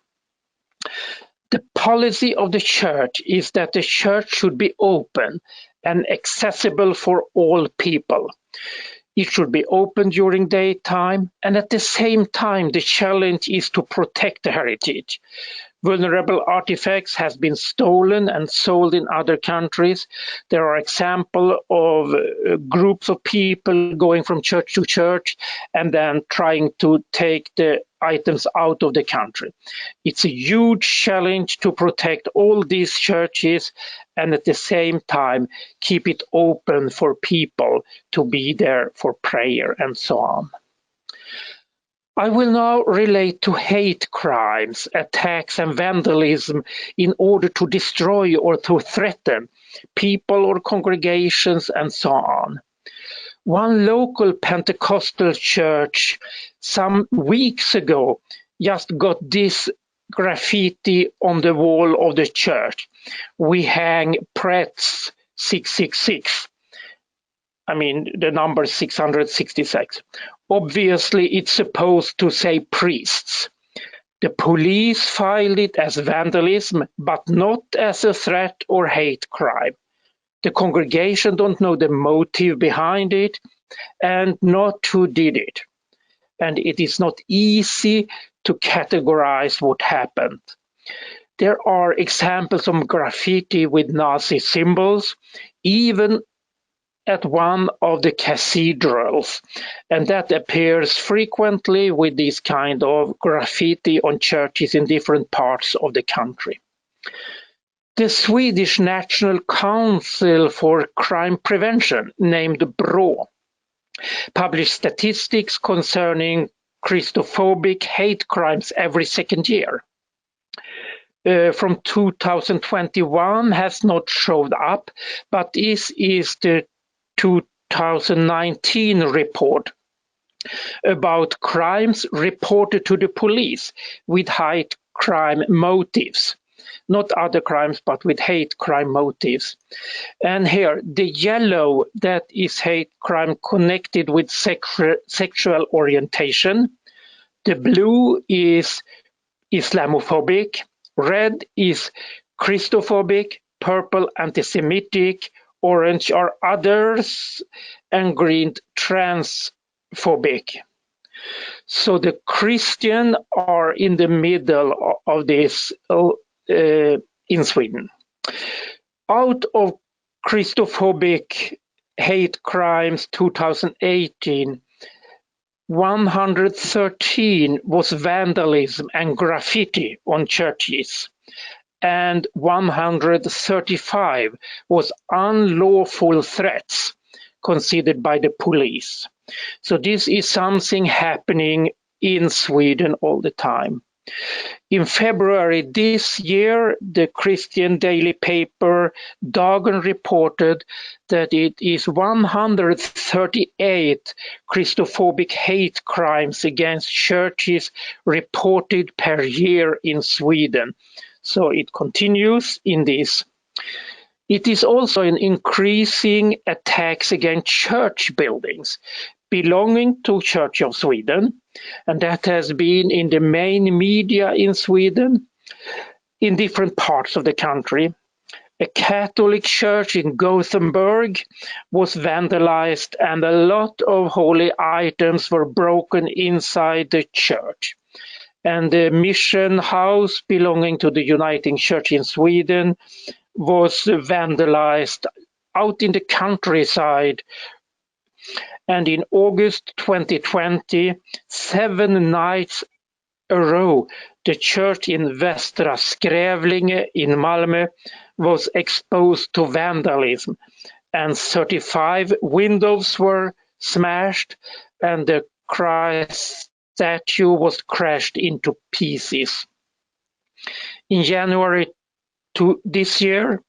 S4: The policy of the church is that the church should be open and accessible for all people. It should be open during daytime, and at the same time, the challenge is to protect the heritage. Vulnerable artifacts has been stolen and sold in other countries. There are examples of groups of people going from church to church and then trying to take the items out of the country. It's a huge challenge to protect all these churches and at the same time keep it open for people to be there for prayer and so on. I will now relate to hate crimes, attacks and vandalism in order to destroy or to threaten people or congregations and so on. One local Pentecostal church some weeks ago just got this graffiti on the wall of the church. We hang Pretz 666. I mean, the number 666. Obviously, it's supposed to say priests. The police filed it as vandalism, but not as a threat or hate crime. The congregation don't know the motive behind it and not who did it. And it is not easy to categorize what happened. There are examples of graffiti with Nazi symbols, even at one of the cathedrals, and that appears frequently with this kind of graffiti on churches in different parts of the country. The Swedish National Council for Crime Prevention, named BRÅ, published statistics concerning Christophobic hate crimes every second year. From 2021 has not showed up, but this is the 2019 report about crimes reported to the police with hate crime motives. Not other crimes, but with hate crime motives. And here, the yellow, that is hate crime connected with sexual orientation. The blue is Islamophobic. Red is Christophobic. Purple, anti-Semitic. Orange are others, and green, transphobic. Christophobic. So the Christians are in the middle of this in Sweden. Out of Christophobic hate crimes 2018, 113 was vandalism and graffiti on churches, and 135 was unlawful threats considered by the police. So this is something happening in Sweden all the time. In February this year, the Christian daily paper Dagen reported that it is 138 Christophobic hate crimes against churches reported per year in Sweden. So it continues in this. It is also an increasing attacks against church buildings belonging to Church of Sweden, and that has been in the main media in Sweden, in different parts of the country. A Catholic church in Gothenburg was vandalized, and a lot of holy items were broken inside the church. And the mission house belonging to the Uniting Church in Sweden was vandalized out in the countryside. And in August 2020, 7 nights a row, the church in Västra Skrävlinge in Malmö was exposed to vandalism, and 35 windows were smashed, and the Christ statue was crashed into pieces. In January this year,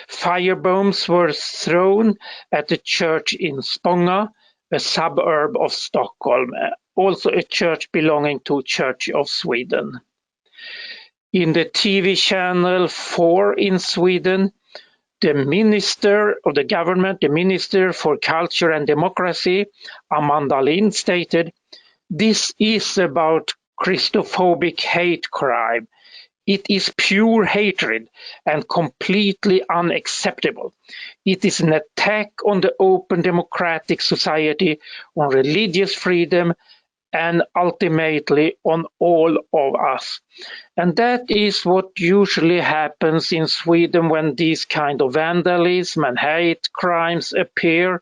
S4: firebombs were thrown at the church in Spånga, a suburb of Stockholm, also a church belonging to Church of Sweden. In the TV channel 4 in Sweden, the minister of the government, the Minister for Culture and Democracy, Amanda Lind, stated, "This is about Christophobic hate crime. It is pure hatred and completely unacceptable. It is an attack on the open democratic society, on religious freedom, and ultimately on all of us." And that is what usually happens in Sweden when these kind of vandalism and hate crimes appear,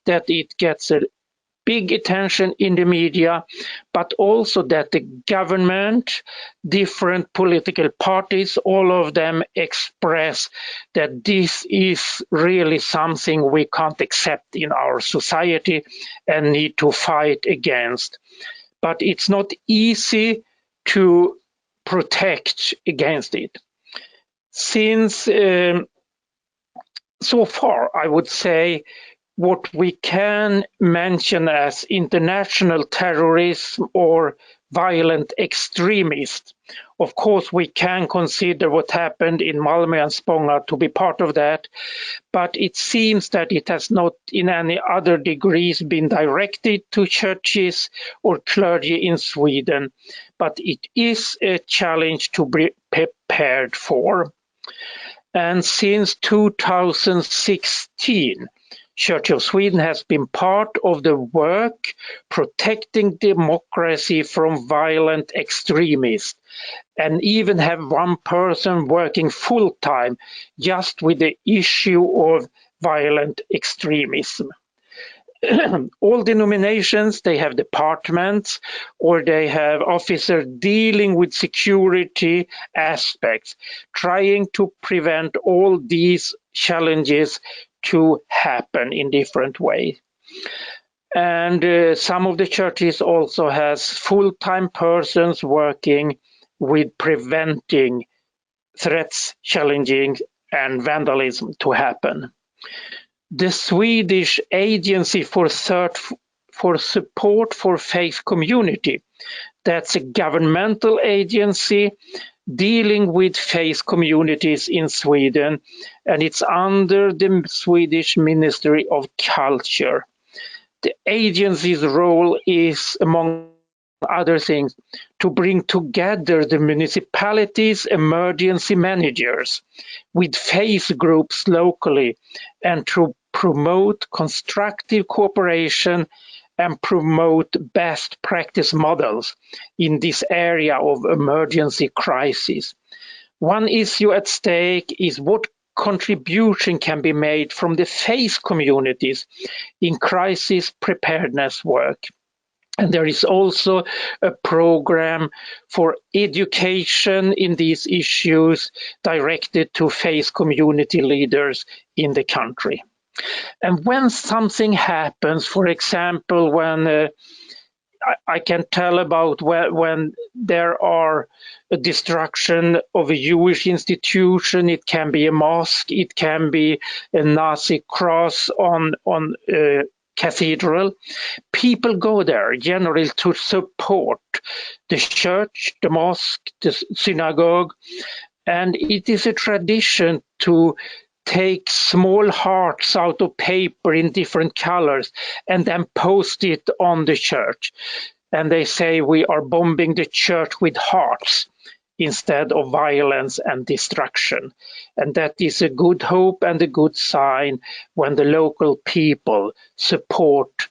S4: that it gets a big attention in the media, but also that the government, different political parties, all of them express that this is really something we can't accept in our society and need to fight against. But it's not easy to protect against it. Since so far, I would say, what we can mention as international terrorism or violent extremists. Of course, we can consider what happened in Malmö and Spånga to be part of that, but it seems that it has not in any other degrees been directed to churches or clergy in Sweden, but it is a challenge to be prepared for. And since 2016, Church of Sweden has been part of the work protecting democracy from violent extremists, and even have one person working full-time just with the issue of violent extremism. All denominations, they have departments or they have officers dealing with security aspects, trying to prevent all these challenges to happen in different ways. And some of the churches also has full-time persons working with preventing threats, challenging, and vandalism to happen. The Swedish Agency for Support for Faith Community, that's a governmental agency dealing with faith communities in Sweden, and it's under the Swedish Ministry of Culture. The agency's role is, among other things, to bring together the municipalities' emergency managers with faith groups locally and to promote constructive cooperation and promote best practice models in this area of emergency crisis. One issue at stake is what contribution can be made from the faith communities in crisis preparedness work. And there is also a program for education in these issues directed to faith community leaders in the country. And when something happens, for example, when I can tell about when there are a destruction of a Jewish institution, it can be a mosque, it can be a Nazi cross on a cathedral. People go there generally to support the church, the mosque, the synagogue, and it is a tradition to take small hearts out of paper in different colors and then post it on the church. And they say we are bombing the church with hearts instead of violence and destruction. And that is a good hope and a good sign when the local people support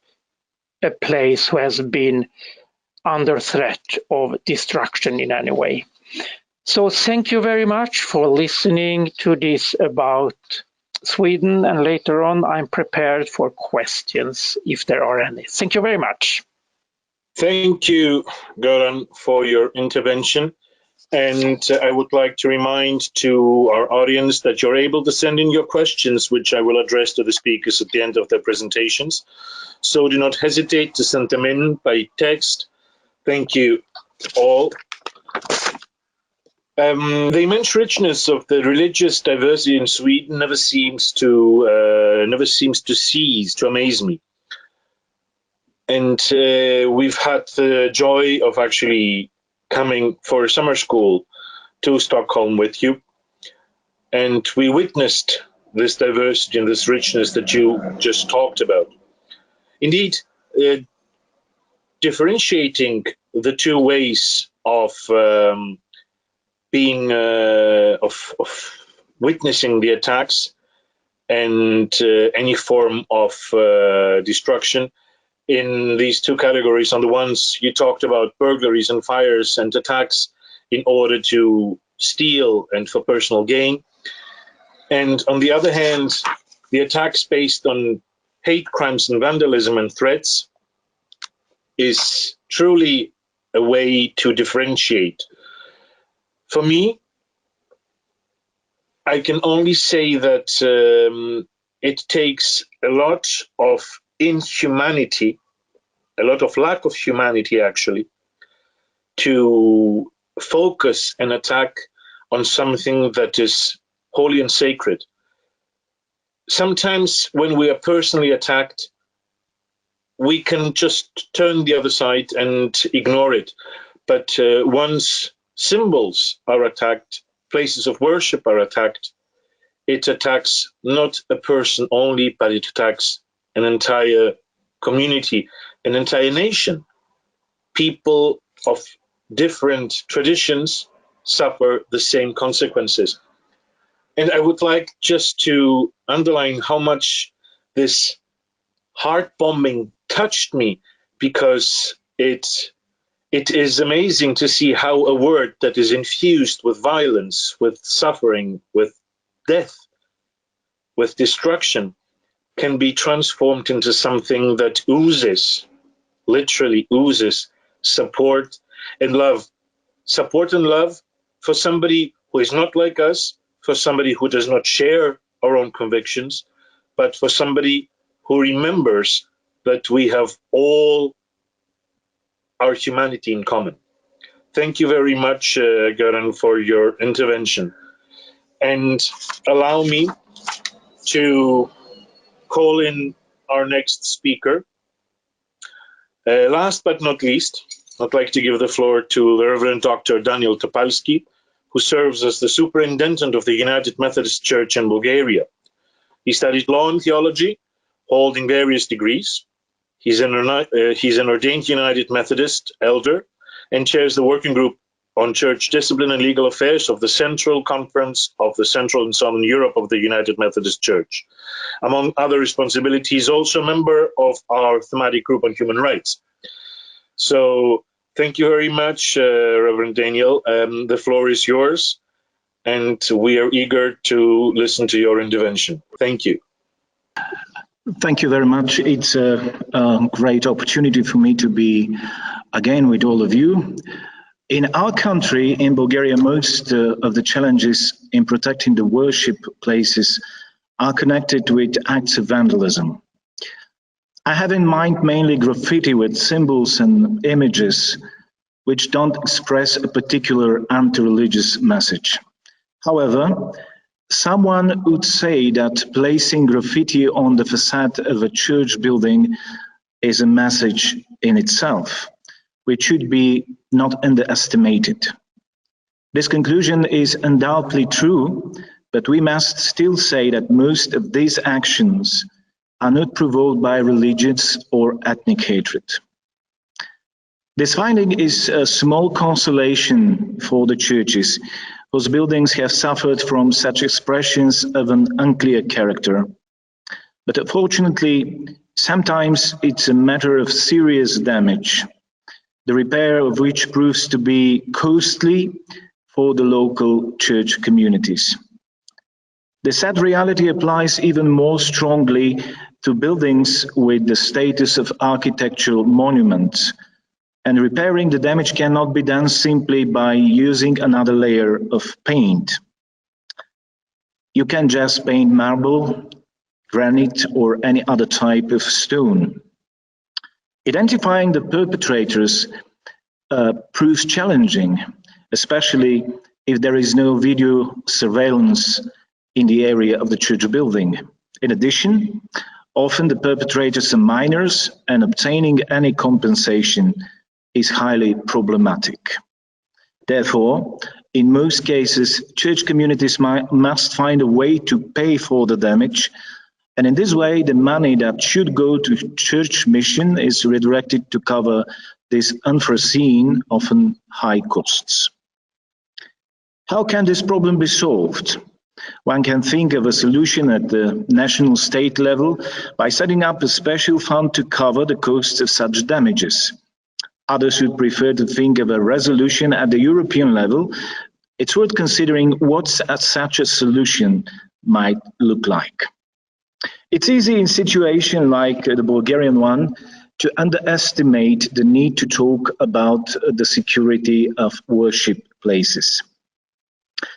S4: a place who has been under threat of destruction in any way. So thank you very much for listening to this about Sweden, and later on I'm prepared for questions if there are any. Thank you very much.
S1: Thank you, Göran, for your intervention. And I would like to remind to our audience that you're able to send in your questions, which I will address to the speakers at the end of their presentations. So do not hesitate to send them in by text. Thank you all. The immense richness of the religious diversity in Sweden never seems to cease to amaze me. And we've had the joy of actually coming for summer school to Stockholm with you. And we witnessed this diversity and this richness that you just talked about. Indeed, differentiating the two ways of witnessing the attacks and any form of destruction in these two categories. On the ones you talked about, burglaries and fires and attacks in order to steal and for personal gain. And on the other hand, the attacks based on hate crimes and vandalism and threats is truly a way to differentiate. For me, I can only say that it takes a lot of inhumanity, a lot of lack of humanity actually, to focus an attack on something that is holy and sacred. Sometimes when we are personally attacked, we can just turn the other side and ignore it. But once symbols are attacked, places of worship are attacked, it attacks not a person only, but it attacks an entire community, an entire nation. People of different traditions suffer the same consequences. And I would like just to underline how much this heart bombing touched me, because it is amazing to see how a word that is infused with violence, with suffering, with death, with destruction, can be transformed into something that oozes, literally oozes, support and love. Support and love for somebody who is not like us, for somebody who does not share our own convictions, but for somebody who remembers that we have all our humanity in common. Thank you very much, Göran, for your intervention. And allow me to call in our next speaker. Last but not least, I'd like to give the floor to the Reverend Dr. Daniel Topalski, who serves as the Superintendent of the United Methodist Church in Bulgaria. He studied law and theology, holding various degrees. He's an ordained United Methodist elder and chairs the working group on Church Discipline and Legal Affairs of the Central Conference of the Central and Southern Europe of the United Methodist Church. Among other responsibilities, also a member of our thematic group on human rights. So thank you very much, Reverend Daniel. The floor is yours, and we are eager to listen to your intervention. Thank you.
S5: Thank you very much. It's a great opportunity for me to be again with all of you. In our country, in Bulgaria, most of the challenges in protecting the worship places are connected with acts of vandalism. I have in mind mainly graffiti with symbols and images which don't express a particular anti-religious message. However, someone would say that placing graffiti on the facade of a church building is a message in itself, which should be not underestimated. This conclusion is undoubtedly true, but we must still say that most of these actions are not provoked by religious or ethnic hatred. This finding is a small consolation for the churches whose buildings have suffered from such expressions of an unclear character. But unfortunately, sometimes it's a matter of serious damage, the repair of which proves to be costly for the local church communities. The sad reality applies even more strongly to buildings with the status of architectural monuments, and repairing the damage cannot be done simply by using another layer of paint. You can just paint marble, granite, or any other type of stone. Identifying the perpetrators proves challenging, especially if there is no video surveillance in the area of the church building. In addition, often the perpetrators are minors, and obtaining any compensation is highly problematic. Therefore, in most cases, church communities must find a way to pay for the damage, and in this way, the money that should go to church mission is redirected to cover these unforeseen, often high costs. How can this problem be solved? One can think of a solution at the national state level by setting up a special fund to cover the costs of such damages. Others would prefer to think of a resolution at the European level. It's worth considering what such a solution might look like. It's easy in a situation like the Bulgarian one to underestimate the need to talk about the security of worship places.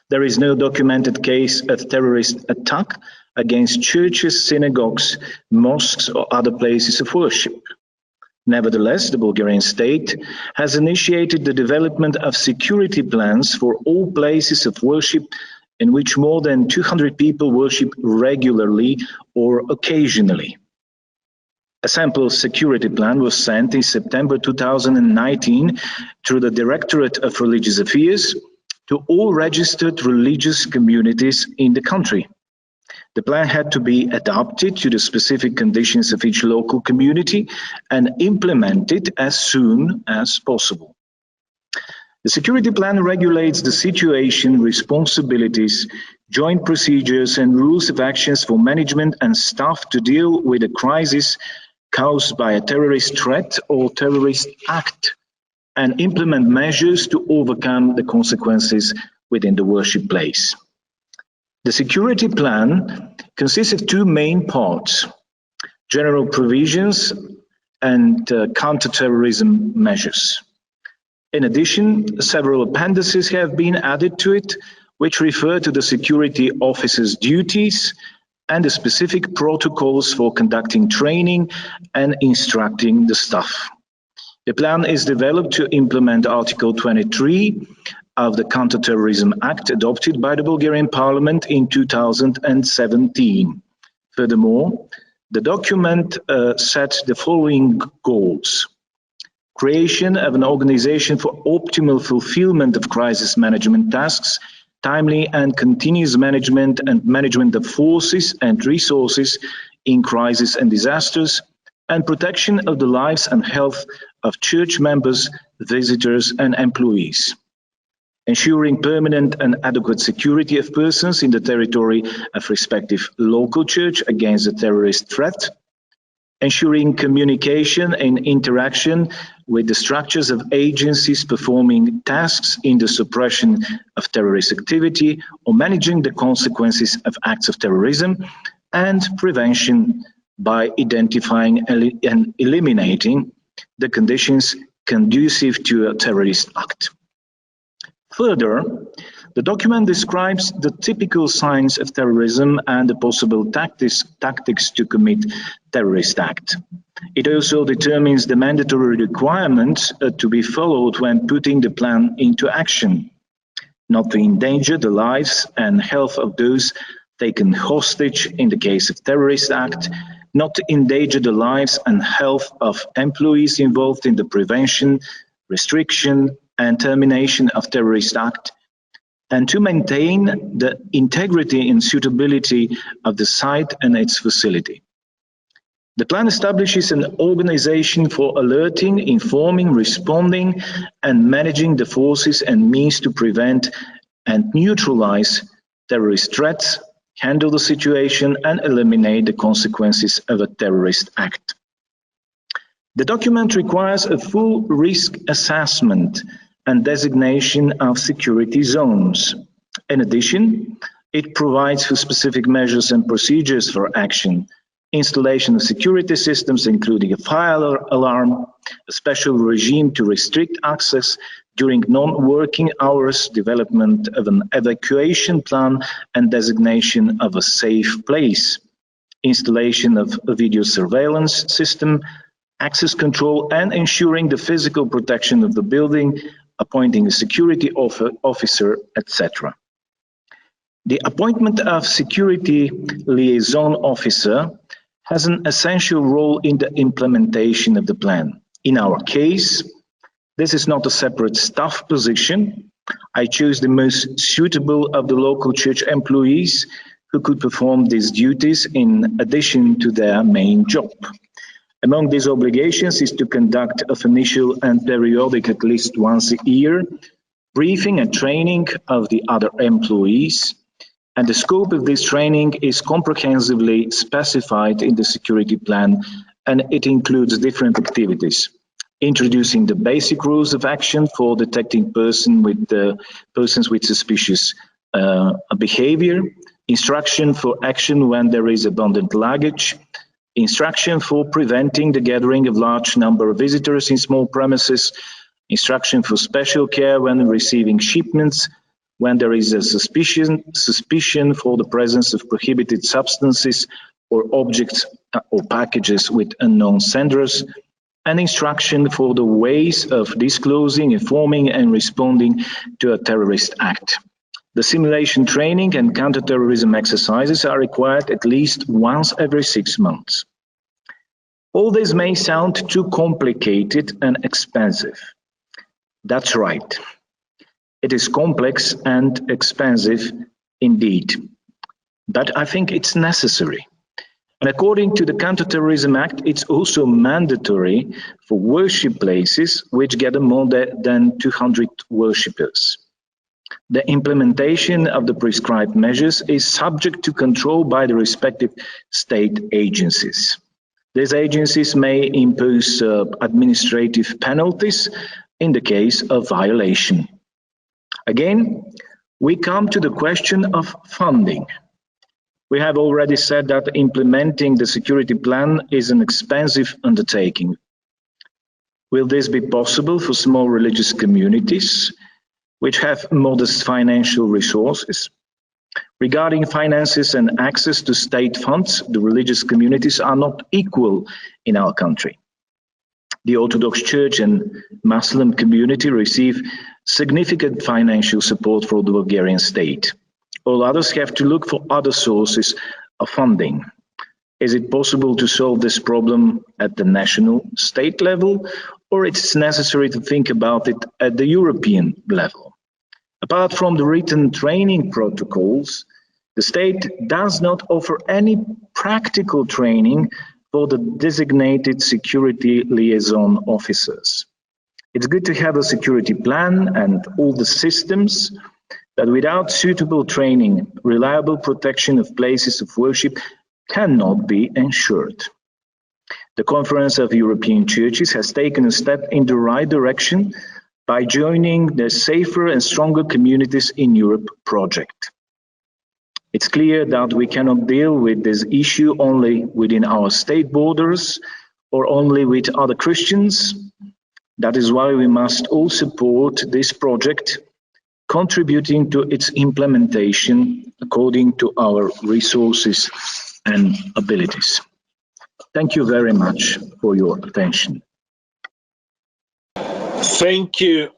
S5: There is no documented case of terrorist attack against churches, synagogues, mosques, or other places of worship. Nevertheless, the Bulgarian state has initiated the development of security plans for all places of worship in which more than 200 people worship regularly or occasionally. A sample security plan was sent in September 2019 through the Directorate of Religious Affairs to all registered religious communities in the country. The plan had to be adapted to the specific conditions of each local community and implemented as soon as possible. The security plan regulates the situation, responsibilities, joint procedures, and rules of actions for management and staff to deal with a crisis caused by a terrorist threat or terrorist act, and implement measures to overcome the consequences within the worship place. The security plan consists of two main parts: general provisions and counter-terrorism measures. In addition, several appendices have been added to it, which refer to the security officer's duties and the specific protocols for conducting training and instructing the staff. The plan is developed to implement Article 23 of the Counter-Terrorism Act adopted by the Bulgarian Parliament in 2017. Furthermore, the document sets the following goals: creation of an organization for optimal fulfillment of crisis management tasks, timely and continuous management and management of forces and resources in crisis and disasters, and protection of the lives and health of church members, visitors, and employees. ensuring permanent and adequate security of persons in the territory of respective local church against a terrorist threat, ensuring communication and interaction with the structures of agencies performing tasks in the suppression of terrorist activity or managing the consequences of acts of terrorism, and prevention by identifying and eliminating the conditions conducive to a terrorist act. Further, the document describes the typical signs of terrorism and the possible tactics to commit terrorist act. It also determines the mandatory requirements to be followed when putting the plan into action: not to endanger the lives and health of those taken hostage in the case of terrorist act, not to endanger the lives and health of employees involved in the prevention, restriction, and termination of terrorist act, and to maintain the integrity and suitability of the site and its facility. The plan establishes an organization for alerting, informing, responding, and managing the forces and means to prevent and neutralize terrorist threats, handle the situation, and eliminate the consequences of a terrorist act. The document requires a full risk assessment and designation of security zones. In addition, it provides for specific measures and procedures for action: installation of security systems, including a fire alarm, a special regime to restrict access during non-working hours, development of an evacuation plan, and designation of a safe place, installation of a video surveillance system, access control, and ensuring the physical protection of the building, appointing a security officer, etc. The appointment of security liaison officer has an essential role in the implementation of the plan. In our case, this is not a separate staff position. I chose the most suitable of the local church employees who could perform these duties in addition to their main job. Among these obligations is to conduct of initial and periodic, at least once a year, briefing and training of the other employees, and the scope of this training is comprehensively specified in the security plan, and it includes different activities: introducing the basic rules of action for detecting persons with suspicious behavior, instruction for action when there is abundant luggage, instruction for preventing the gathering of large number of visitors in small premises, instruction for special care when receiving shipments, when there is a suspicion for the presence of prohibited substances or objects or packages with unknown senders, and instruction for the ways of disclosing, informing, and responding to a terrorist act. The simulation training and counterterrorism exercises are required at least once every 6 months. All this may sound too complicated and expensive. That's right. It is complex and expensive indeed, but I think it's necessary. And according to the Counterterrorism Act, it's also mandatory for worship places which gather more than 200 worshippers. The implementation of the prescribed measures is subject to control by the respective state agencies. These agencies may impose administrative penalties in the case of violation. Again, we come to the question of funding. We have already said that implementing the security plan is an expensive undertaking. Will this be possible for small religious communities which have modest financial resources? Regarding finances and access to state funds, the religious communities are not equal in our country. The Orthodox Church and Muslim community receive significant financial support from the Bulgarian state. All others have to look for other sources of funding. Is it possible to solve this problem at the national state level, or it's necessary to think about it at the European level? Apart from the written training protocols, the state does not offer any practical training for the designated security liaison officers. It's good to have a security plan and all the systems, but without suitable training, reliable protection of places of worship cannot be ensured. The Conference of European Churches has taken a step in the right direction by joining the Safer and Stronger Communities in Europe project. It's clear that we cannot deal with this issue only within our state borders or only with other Christians. That is why we must all support this project, contributing to its implementation according to our resources and abilities. Thank you very much for your attention.
S1: Thank you,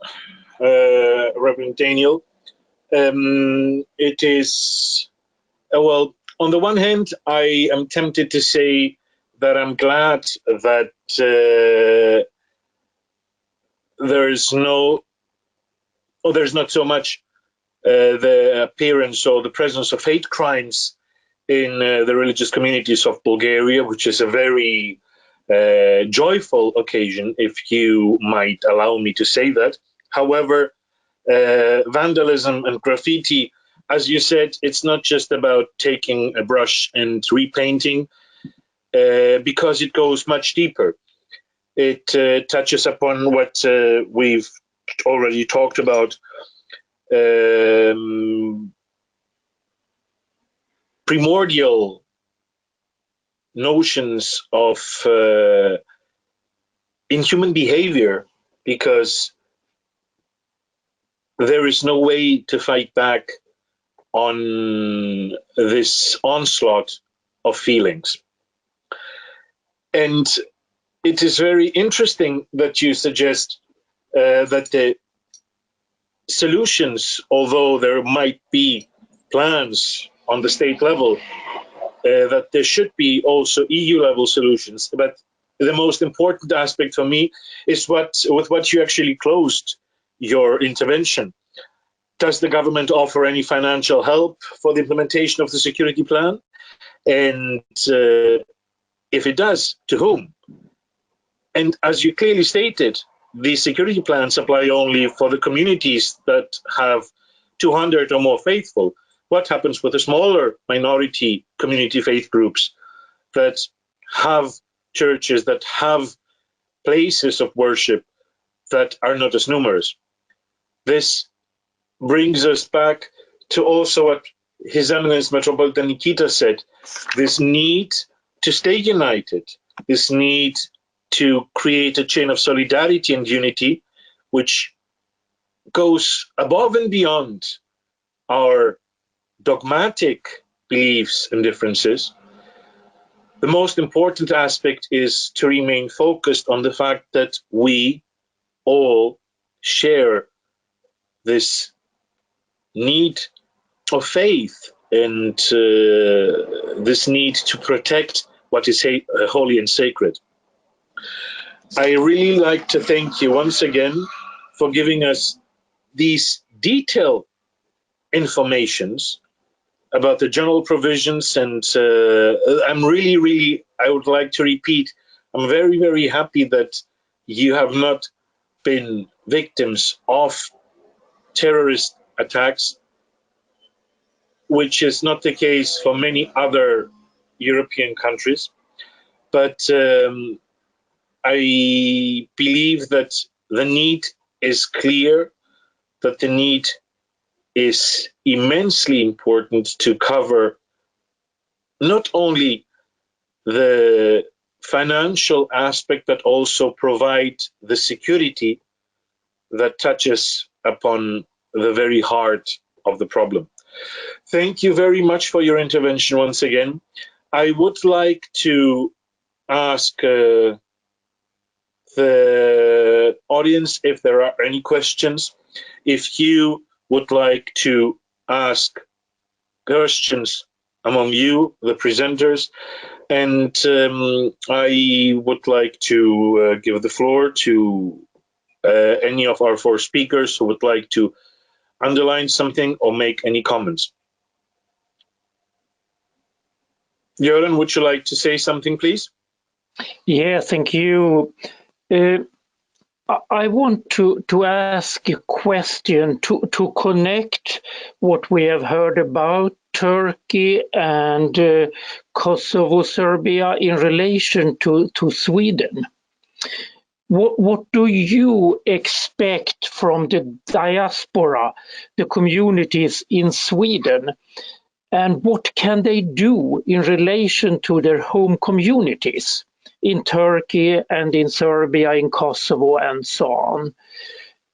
S1: Reverend Daniel. It is, well, on the one hand, I am tempted to say that I'm glad that there's not so much the appearance or the presence of hate crimes in the religious communities of Bulgaria, which is a very joyful occasion, if you might allow me to say that. However, vandalism and graffiti, as you said, it's not just about taking a brush and repainting, because it goes much deeper. It touches upon what we've already talked about, primordial notions of inhuman behavior, because there is no way to fight back on this onslaught of feelings. And it is very interesting that you suggest that the solutions, although there might be plans on the state level, that there should be also EU level solutions. But the most important aspect for me is with what you actually closed your intervention. Does the government offer any financial help for the implementation of the security plan? And if it does, to whom? And as you clearly stated, the security plans apply only for the communities that have 200 or more faithful. What happens with the smaller minority community faith groups that have churches, that have places of worship that are not as numerous? This brings us back to also what His Eminence Metropolitan Nikita said, this need to stay united, this need to create a chain of solidarity and unity, which goes above and beyond our dogmatic beliefs and differences. The most important aspect is to remain focused on the fact that we all share this need of faith and this need to protect what is holy and sacred. I really like to thank you once again for giving us these detailed informations about the general provisions, and I'm really, I would like to repeat, I'm very, very happy that you have not been victims of terrorist attacks, which is not the case for many other European countries. But I believe that the need is clear, that the need is immensely important to cover not only the financial aspect, but also provide the security that touches upon the very heart of the problem. Thank you very much for your intervention once again. I would like to ask the audience if there are any questions. If you would like to ask questions among you, the presenters, and I would like to give the floor to any of our four speakers who would like to underline something or make any comments. Göran, would you like to say something, please?
S4: Yeah, thank you. I want to ask a question to connect what we have heard about Turkey and Kosovo, Serbia in relation to Sweden. What do you expect from the diaspora, the communities in Sweden, and what can they do in relation to their home communities in Turkey and in Serbia, in Kosovo, and so on?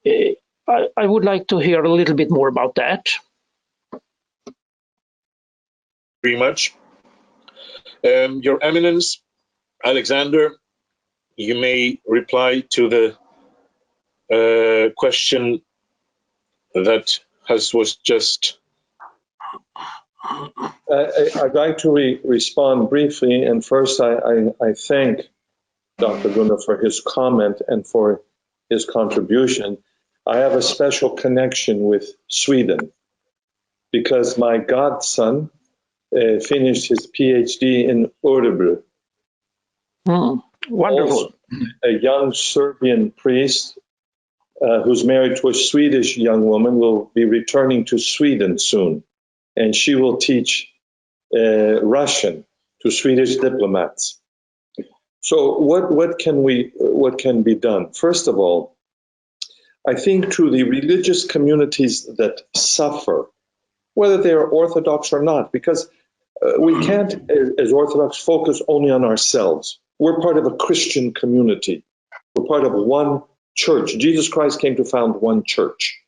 S4: I would like to hear a little bit more about that.
S1: Very much. Your Eminence, Alexander, you may reply to the question that was just.
S2: I'd like to respond briefly, and first I thank Dr. Gunnar for his comment and for his contribution. I have a special connection with Sweden because my godson finished his PhD in Örebro.
S4: Wonderful.
S2: Also, a young Serbian priest who's married to a Swedish young woman will be returning to Sweden soon, and she will teach Russian to Swedish diplomats. So what can be done? First of all, I think to the religious communities that suffer, whether they are Orthodox or not, because we can't, as Orthodox, focus only on ourselves. We're part of a Christian community. We're part of one church. Jesus Christ came to found one church.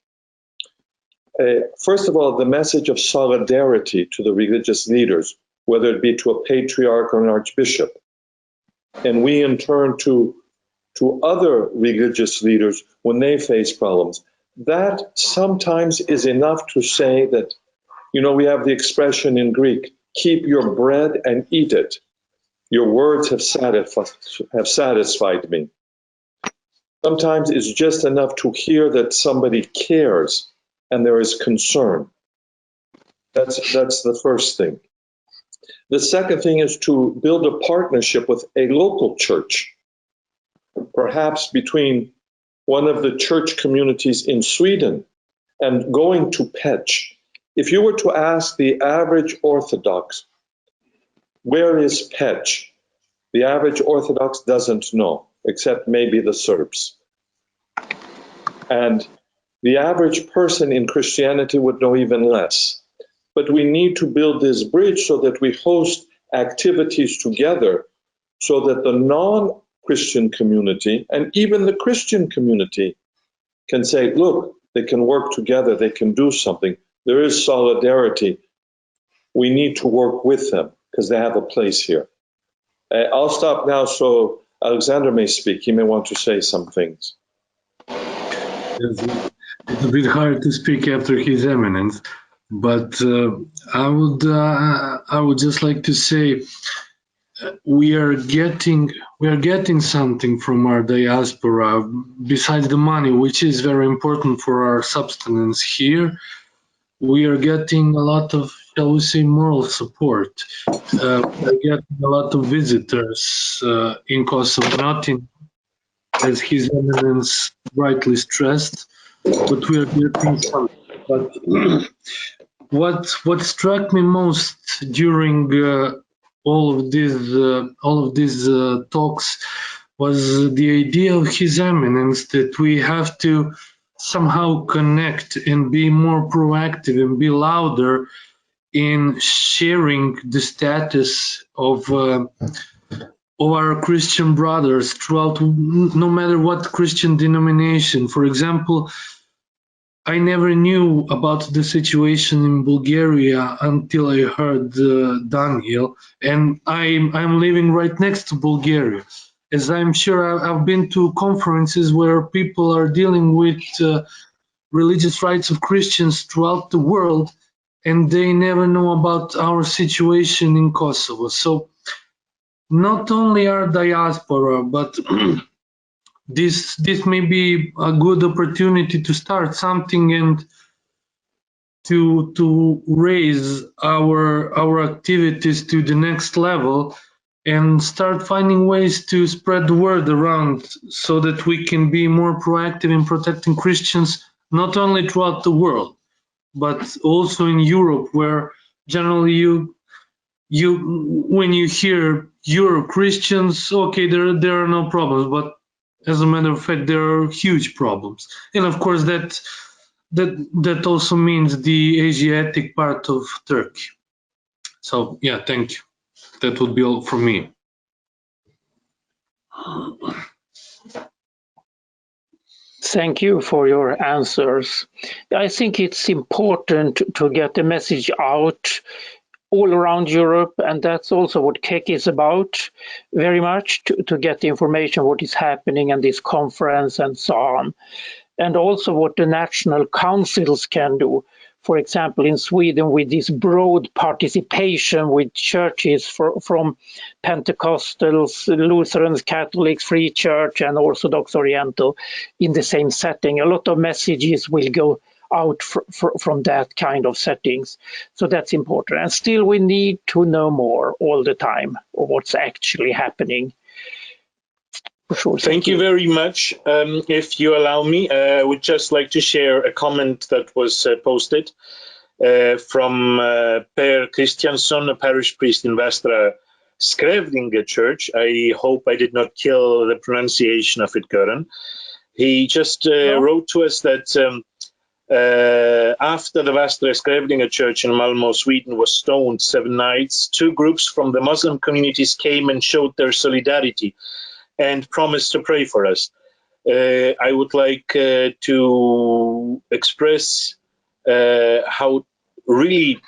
S2: First of all, the message of solidarity to the religious leaders, whether it be to a patriarch or an archbishop, and we in turn to other religious leaders when they face problems. That sometimes is enough to say that, we have the expression in Greek, keep your bread and eat it. Your words have satisfied me. Sometimes it's just enough to hear that somebody cares and there is concern. That's the first thing. The second thing is to build a partnership with a local church, perhaps between one of the church communities in Sweden and going to Peć. If you were to ask the average Orthodox, where is Peć? The average Orthodox doesn't know, except maybe the Serbs. And the average person in Christianity would know even less. But we need to build this bridge so that we host activities together so that the non-Christian community and even the Christian community can say, look, they can work together, they can do something. There is solidarity. We need to work with them because they have a place here. I'll stop now so Alexander may speak. He may want to say some things.
S3: It's a bit hard to speak after His Eminence, but I would just like to say we are getting something from our diaspora besides the money, which is very important for our subsistence here. We are getting a lot of, shall we say, moral support. We're getting a lot of visitors in Kosovo, not in, as His Eminence rightly stressed, but we are getting some. But what struck me most during all of these talks was the idea of His Eminence that we have to somehow connect and be more proactive and be louder in sharing the status of our Christian brothers throughout, no matter what Christian denomination. For example, I never knew about the situation in Bulgaria until I heard Daniel, and I'm living right next to Bulgaria. As I'm sure I've been to conferences where people are dealing with religious rights of Christians throughout the world, and they never know about our situation in Kosovo. So not only our diaspora, but this may be a good opportunity to start something and to raise our activities to the next level, and start finding ways to spread the word around so that we can be more proactive in protecting Christians, not only throughout the world, but also in Europe, where generally when you hear Euro Christians, okay, there are no problems, but as a matter of fact, there are huge problems. And of course, that also means the Asiatic part of Turkey. So yeah, thank you. That would be all from me.
S4: Thank you for your answers. I think it's important to get the message out all around Europe, and that's also what CEC is about, very much, to get the information what is happening in this conference and so on. And also what the national councils can do. For example, in Sweden, with this broad participation with churches from Pentecostals, Lutherans, Catholics, Free Church, and Orthodox Oriental in the same setting. A lot of messages will go out from that kind of settings. So that's important. And still we need to know more all the time of what's actually happening. For sure.
S1: Thank you very much. If you allow me, I would just like to share a comment that was posted from Per Kristiansson, a parish priest in Västra Skrävlinge Church. I hope I did not kill the pronunciation of it, Göran. He just wrote to us that after the Västra Skrävlinge Church in Malmö, Sweden was stoned 7 nights, 2 groups from the Muslim communities came and showed their solidarity and promised to pray for us. I would like to express how really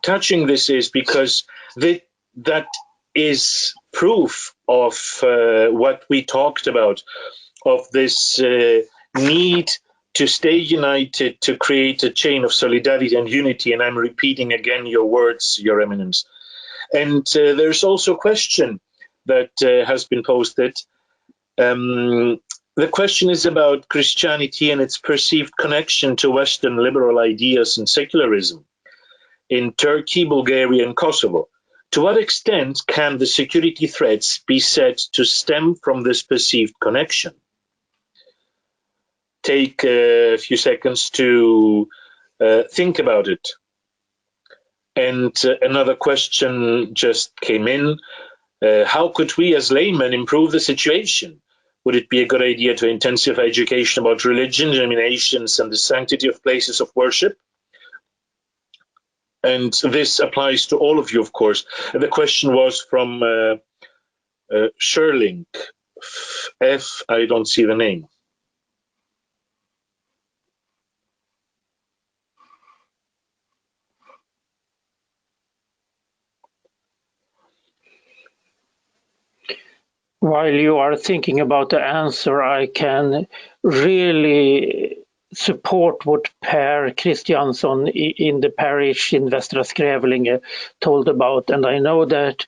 S1: touching this is, because that is proof of what we talked about, of this need to stay united, to create a chain of solidarity and unity. And I'm repeating again your words, Your Eminence. And there's also a question that has been posted. The question is about Christianity and its perceived connection to Western liberal ideas and secularism in Turkey, Bulgaria, and Kosovo. To what extent can the security threats be said to stem from this perceived connection? Take a few seconds to think about it. And another question just came in. How could we as laymen improve the situation? Would it be a good idea to intensify education about religion, denominations, and the sanctity of places of worship? And this applies to all of you, of course. The question was from Sherling. I don't see the name.
S4: While you are thinking about the answer, I can really support what Per Kristiansson in the parish in Västra Skrävlinge told about. And I know that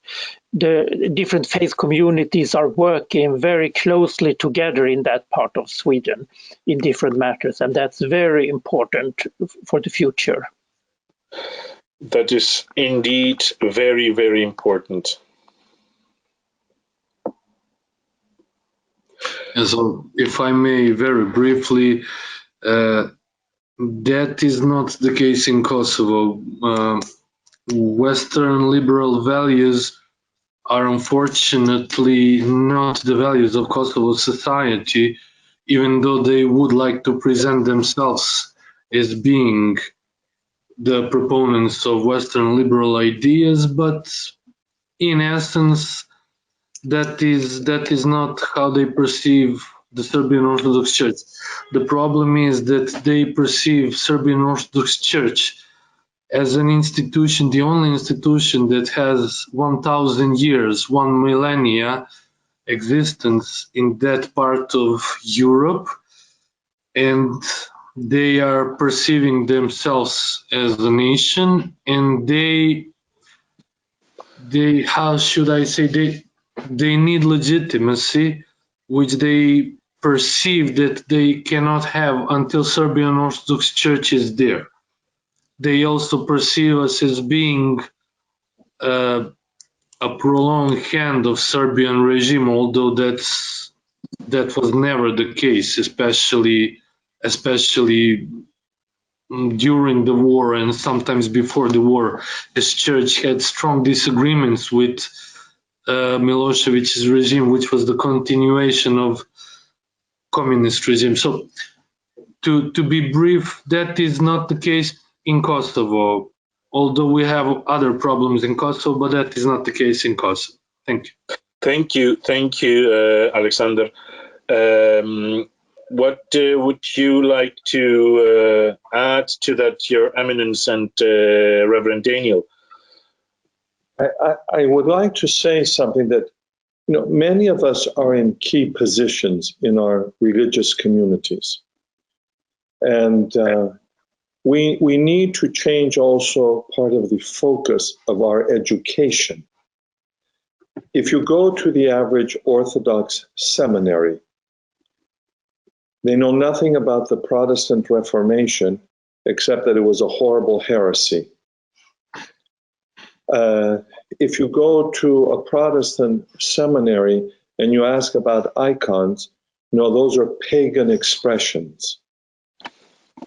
S4: the different faith communities are working very closely together in that part of Sweden in different matters. And that's very important for the future.
S1: That is indeed very, very important.
S3: And so, if I may very briefly, that is not the case in Kosovo. Western liberal values are unfortunately not the values of Kosovo society, even though they would like to present themselves as being the proponents of Western liberal ideas, but in essence, that is not how they perceive the Serbian Orthodox Church. The problem is that they perceive Serbian Orthodox Church as an institution, the only institution that has 1,000 years, 1 millennia existence in that part of Europe, and they are perceiving themselves as a nation, and they how should I say, they need legitimacy, which they perceive that they cannot have until Serbian Orthodox Church is there. They also perceive us as being a prolonged hand of Serbian regime, although that was never the case, especially during the war and sometimes before the war. This church had strong disagreements with Milosevic's regime, which was the continuation of communist regime. So to be brief, that is not the case in Kosovo, although we have other problems in Kosovo, but that is not the case in Kosovo. Thank you.
S1: Thank you, Alexander. What would you like to add to that, Your Eminence and Reverend Daniel?
S2: I would like to say something that, many of us are in key positions in our religious communities. And we need to change also part of the focus of our education. If you go to the average Orthodox seminary, they know nothing about the Protestant Reformation except that it was a horrible heresy. If you go to a Protestant seminary and you ask about icons, those are pagan expressions.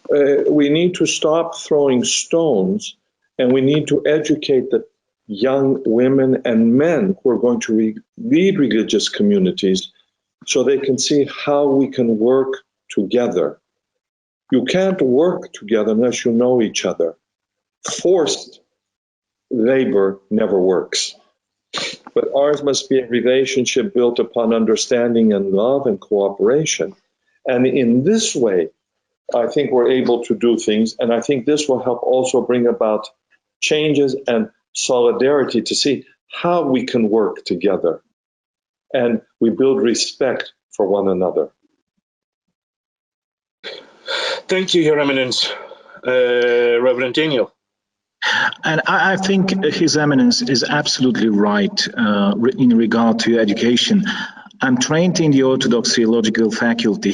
S2: We need to stop throwing stones, and we need to educate the young women and men who are going to lead religious communities so they can see how we can work together. You can't work together unless you know each other. Forced labor never works. But ours must be a relationship built upon understanding and love and cooperation. And in this way, I think we're able to do things. And I think this will help also bring about changes and solidarity to see how we can work together. And we build respect for one another.
S1: Thank you, Your Eminence. Reverend Daniel.
S5: And I think His Eminence is absolutely right in regard to education. I'm trained in the Orthodox Theological Faculty.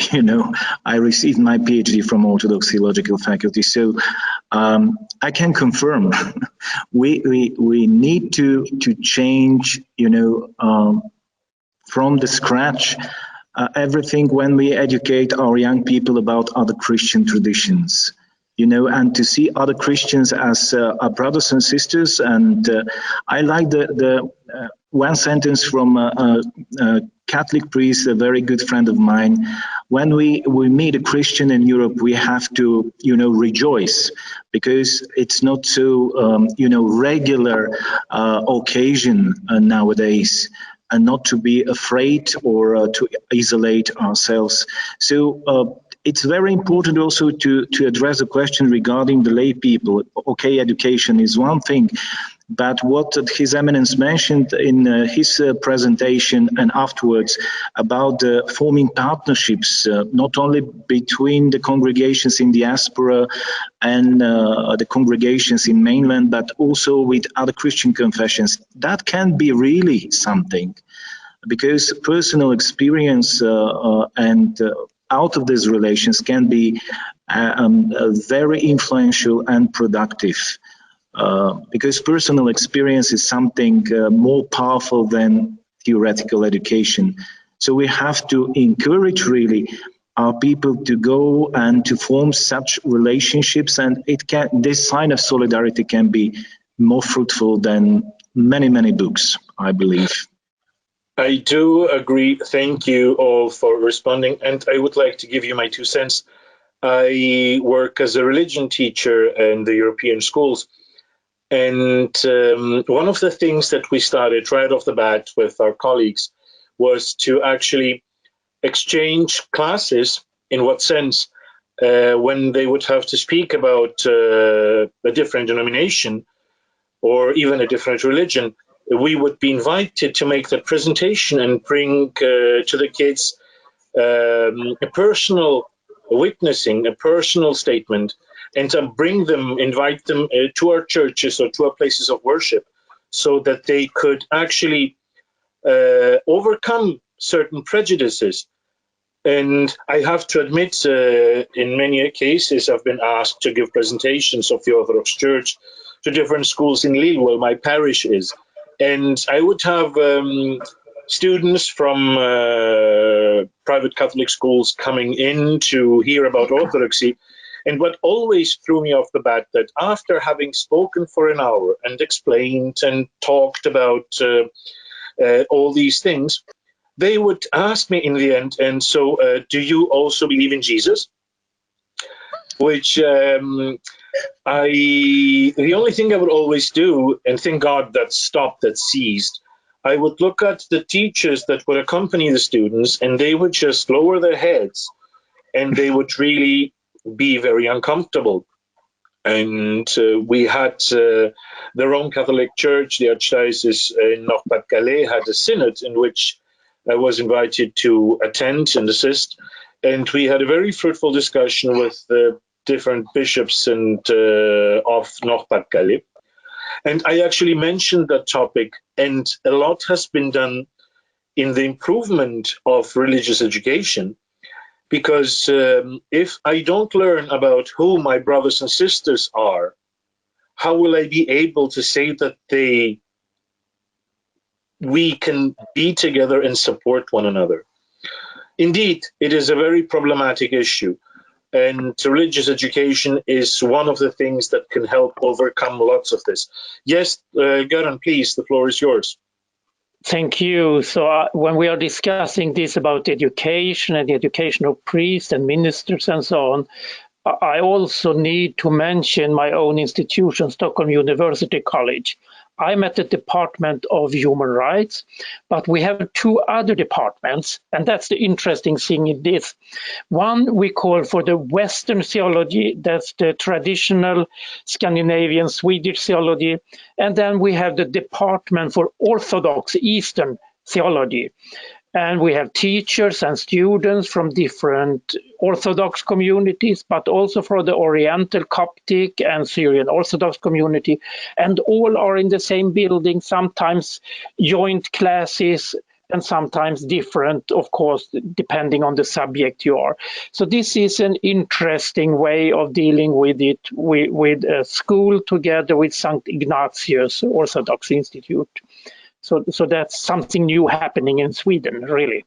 S5: I received my PhD from Orthodox Theological Faculty, so I can confirm we need to change, from the scratch everything when we educate our young people about other Christian traditions. And to see other Christians as our brothers and sisters. And I like the one sentence from a Catholic priest, a very good friend of mine. When we meet a Christian in Europe, we have to, rejoice, because it's not so, regular occasion nowadays, and not to be afraid or to isolate ourselves. So it's very important also to address the question regarding the lay people. Okay, education is one thing, but what His Eminence mentioned in his presentation and afterwards about forming partnerships, not only between the congregations in diaspora and the congregations in mainland, but also with other Christian confessions, that can be really something, because personal experience and out of these relations can be very influential and productive, because personal experience is something more powerful than theoretical education. So we have to encourage really our people to go and to form such relationships, and this sign of solidarity can be more fruitful than many books, I believe.
S1: I do agree. Thank you all for responding. And I would like to give you my 2 cents. I work as a religion teacher in the European schools. And one of the things that we started right off the bat with our colleagues was to actually exchange classes. In what sense? When they would have to speak about a different denomination or even a different religion, we would be invited to make the presentation and bring to the kids a personal witnessing, a personal statement, and to invite them to our churches or to our places of worship, so that they could actually overcome certain prejudices. And I have to admit, in many cases, I've been asked to give presentations of the Orthodox Church to different schools in Lille, where my parish is. And I would have students from private Catholic schools coming in to hear about Orthodoxy. And what always threw me off the bat, that after having spoken for an hour and explained and talked about all these things, they would ask me in the end, and so do you also believe in Jesus? Which the only thing I would always do, and thank God that stopped, that ceased, I would look at the teachers that would accompany the students, and they would just lower their heads, and they would really be very uncomfortable. And we had the Roman Catholic Church, the Archdiocese in Nord-Pas-de-Calais, had a synod in which I was invited to attend and assist. And we had a very fruitful discussion with the different bishops and of Nord-Pas-de-Calais. And I actually mentioned that topic, and a lot has been done in the improvement of religious education, because if I don't learn about who my brothers and sisters are, how will I be able to say that we can be together and support one another? Indeed, it is a very problematic issue, and religious education is one of the things that can help overcome lots of this. Yes, Göran, please, the floor is yours.
S4: Thank you. So when we are discussing this about education and the education of priests and ministers and so on, I also need to mention my own institution, Stockholm University College. I'm at the Department of Human Rights, but we have two other departments, and that's the interesting thing in this. One we call for the Western theology, that's the traditional Scandinavian Swedish theology, and then we have the Department for Orthodox Eastern theology. And we have teachers and students from different Orthodox communities, but also for the Oriental Coptic and Syrian Orthodox community. And all are in the same building, sometimes joint classes and sometimes different, of course, depending on the subject you are. So this is an interesting way of dealing with it, with a school together with St. Ignatius Orthodox Institute. So that's something new happening in Sweden, really.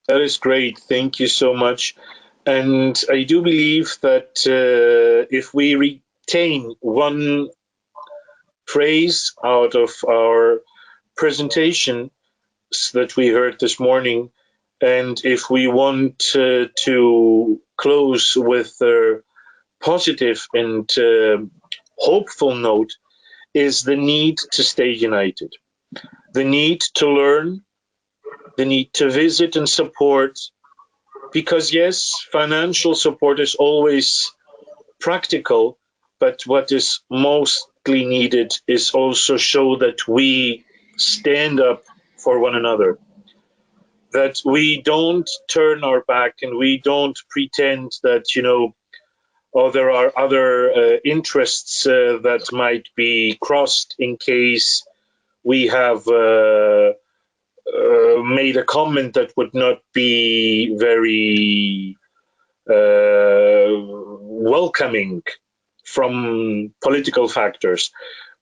S1: That is great. Thank you so much. And I do believe that if we retain one phrase out of our presentation that we heard this morning, and if we want to close with a positive and hopeful note, is the need to stay united. The need to learn, the need to visit and support, because yes, financial support is always practical, but what is mostly needed is also show that we stand up for one another, that we don't turn our back and we don't pretend that, you know, or there are other interests that might be crossed in case we have made a comment that would not be very welcoming from political factors.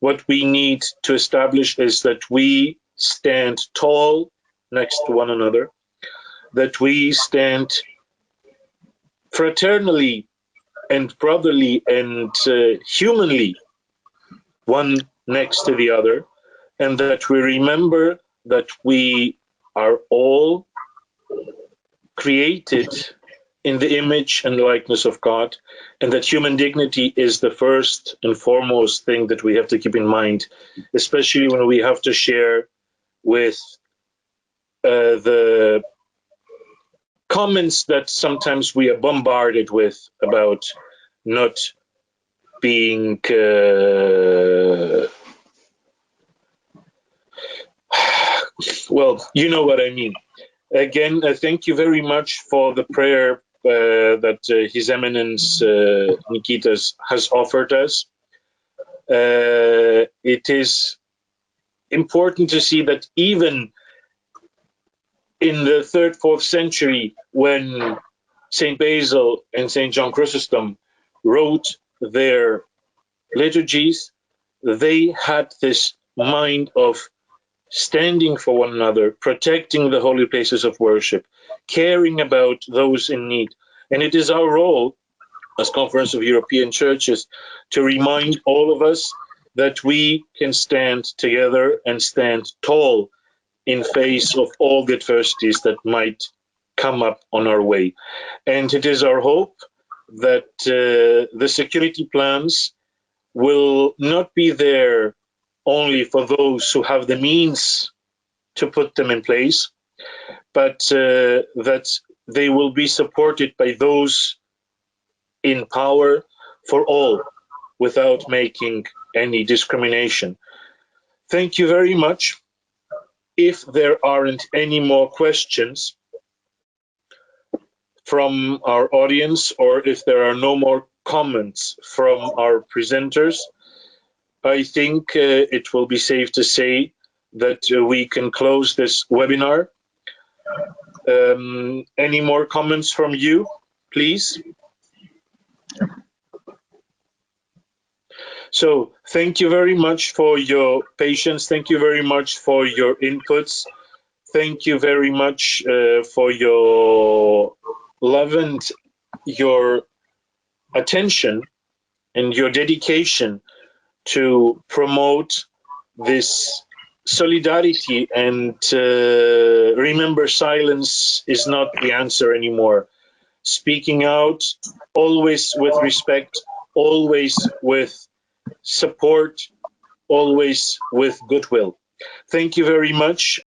S1: What we need to establish is that we stand tall next to one another, that we stand fraternally and brotherly and humanly one next to the other, and that we remember that we are all created in the image and likeness of God, and that human dignity is the first and foremost thing that we have to keep in mind, especially when we have to share with the comments that sometimes we are bombarded with about not being well, you know what I mean. Again, thank you very much for the prayer that His Eminence Nikitas has offered us. It is important to see that even in the 3rd, 4th century, when St. Basil and St. John Chrysostom wrote their liturgies, they had this mind of standing for one another, protecting the holy places of worship, caring about those in need. And it is our role as Conference of European Churches to remind all of us that we can stand together and stand tall in face of all the adversities that might come up on our way. And it is our hope that the security plans will not be there only for those who have the means to put them in place, but that they will be supported by those in power for all, without making any discrimination. Thank you very much. If there aren't any more questions from our audience, or if there are no more comments from our presenters, I think it will be safe to say that we can close this webinar. Any more comments from you, please? So thank you very much for your patience. Thank you very much for your inputs. Thank you very much for your love and your attention and your dedication to promote this solidarity. And remember, silence is not the answer anymore. Speaking out, always with respect, always with support, always with goodwill. Thank you very much.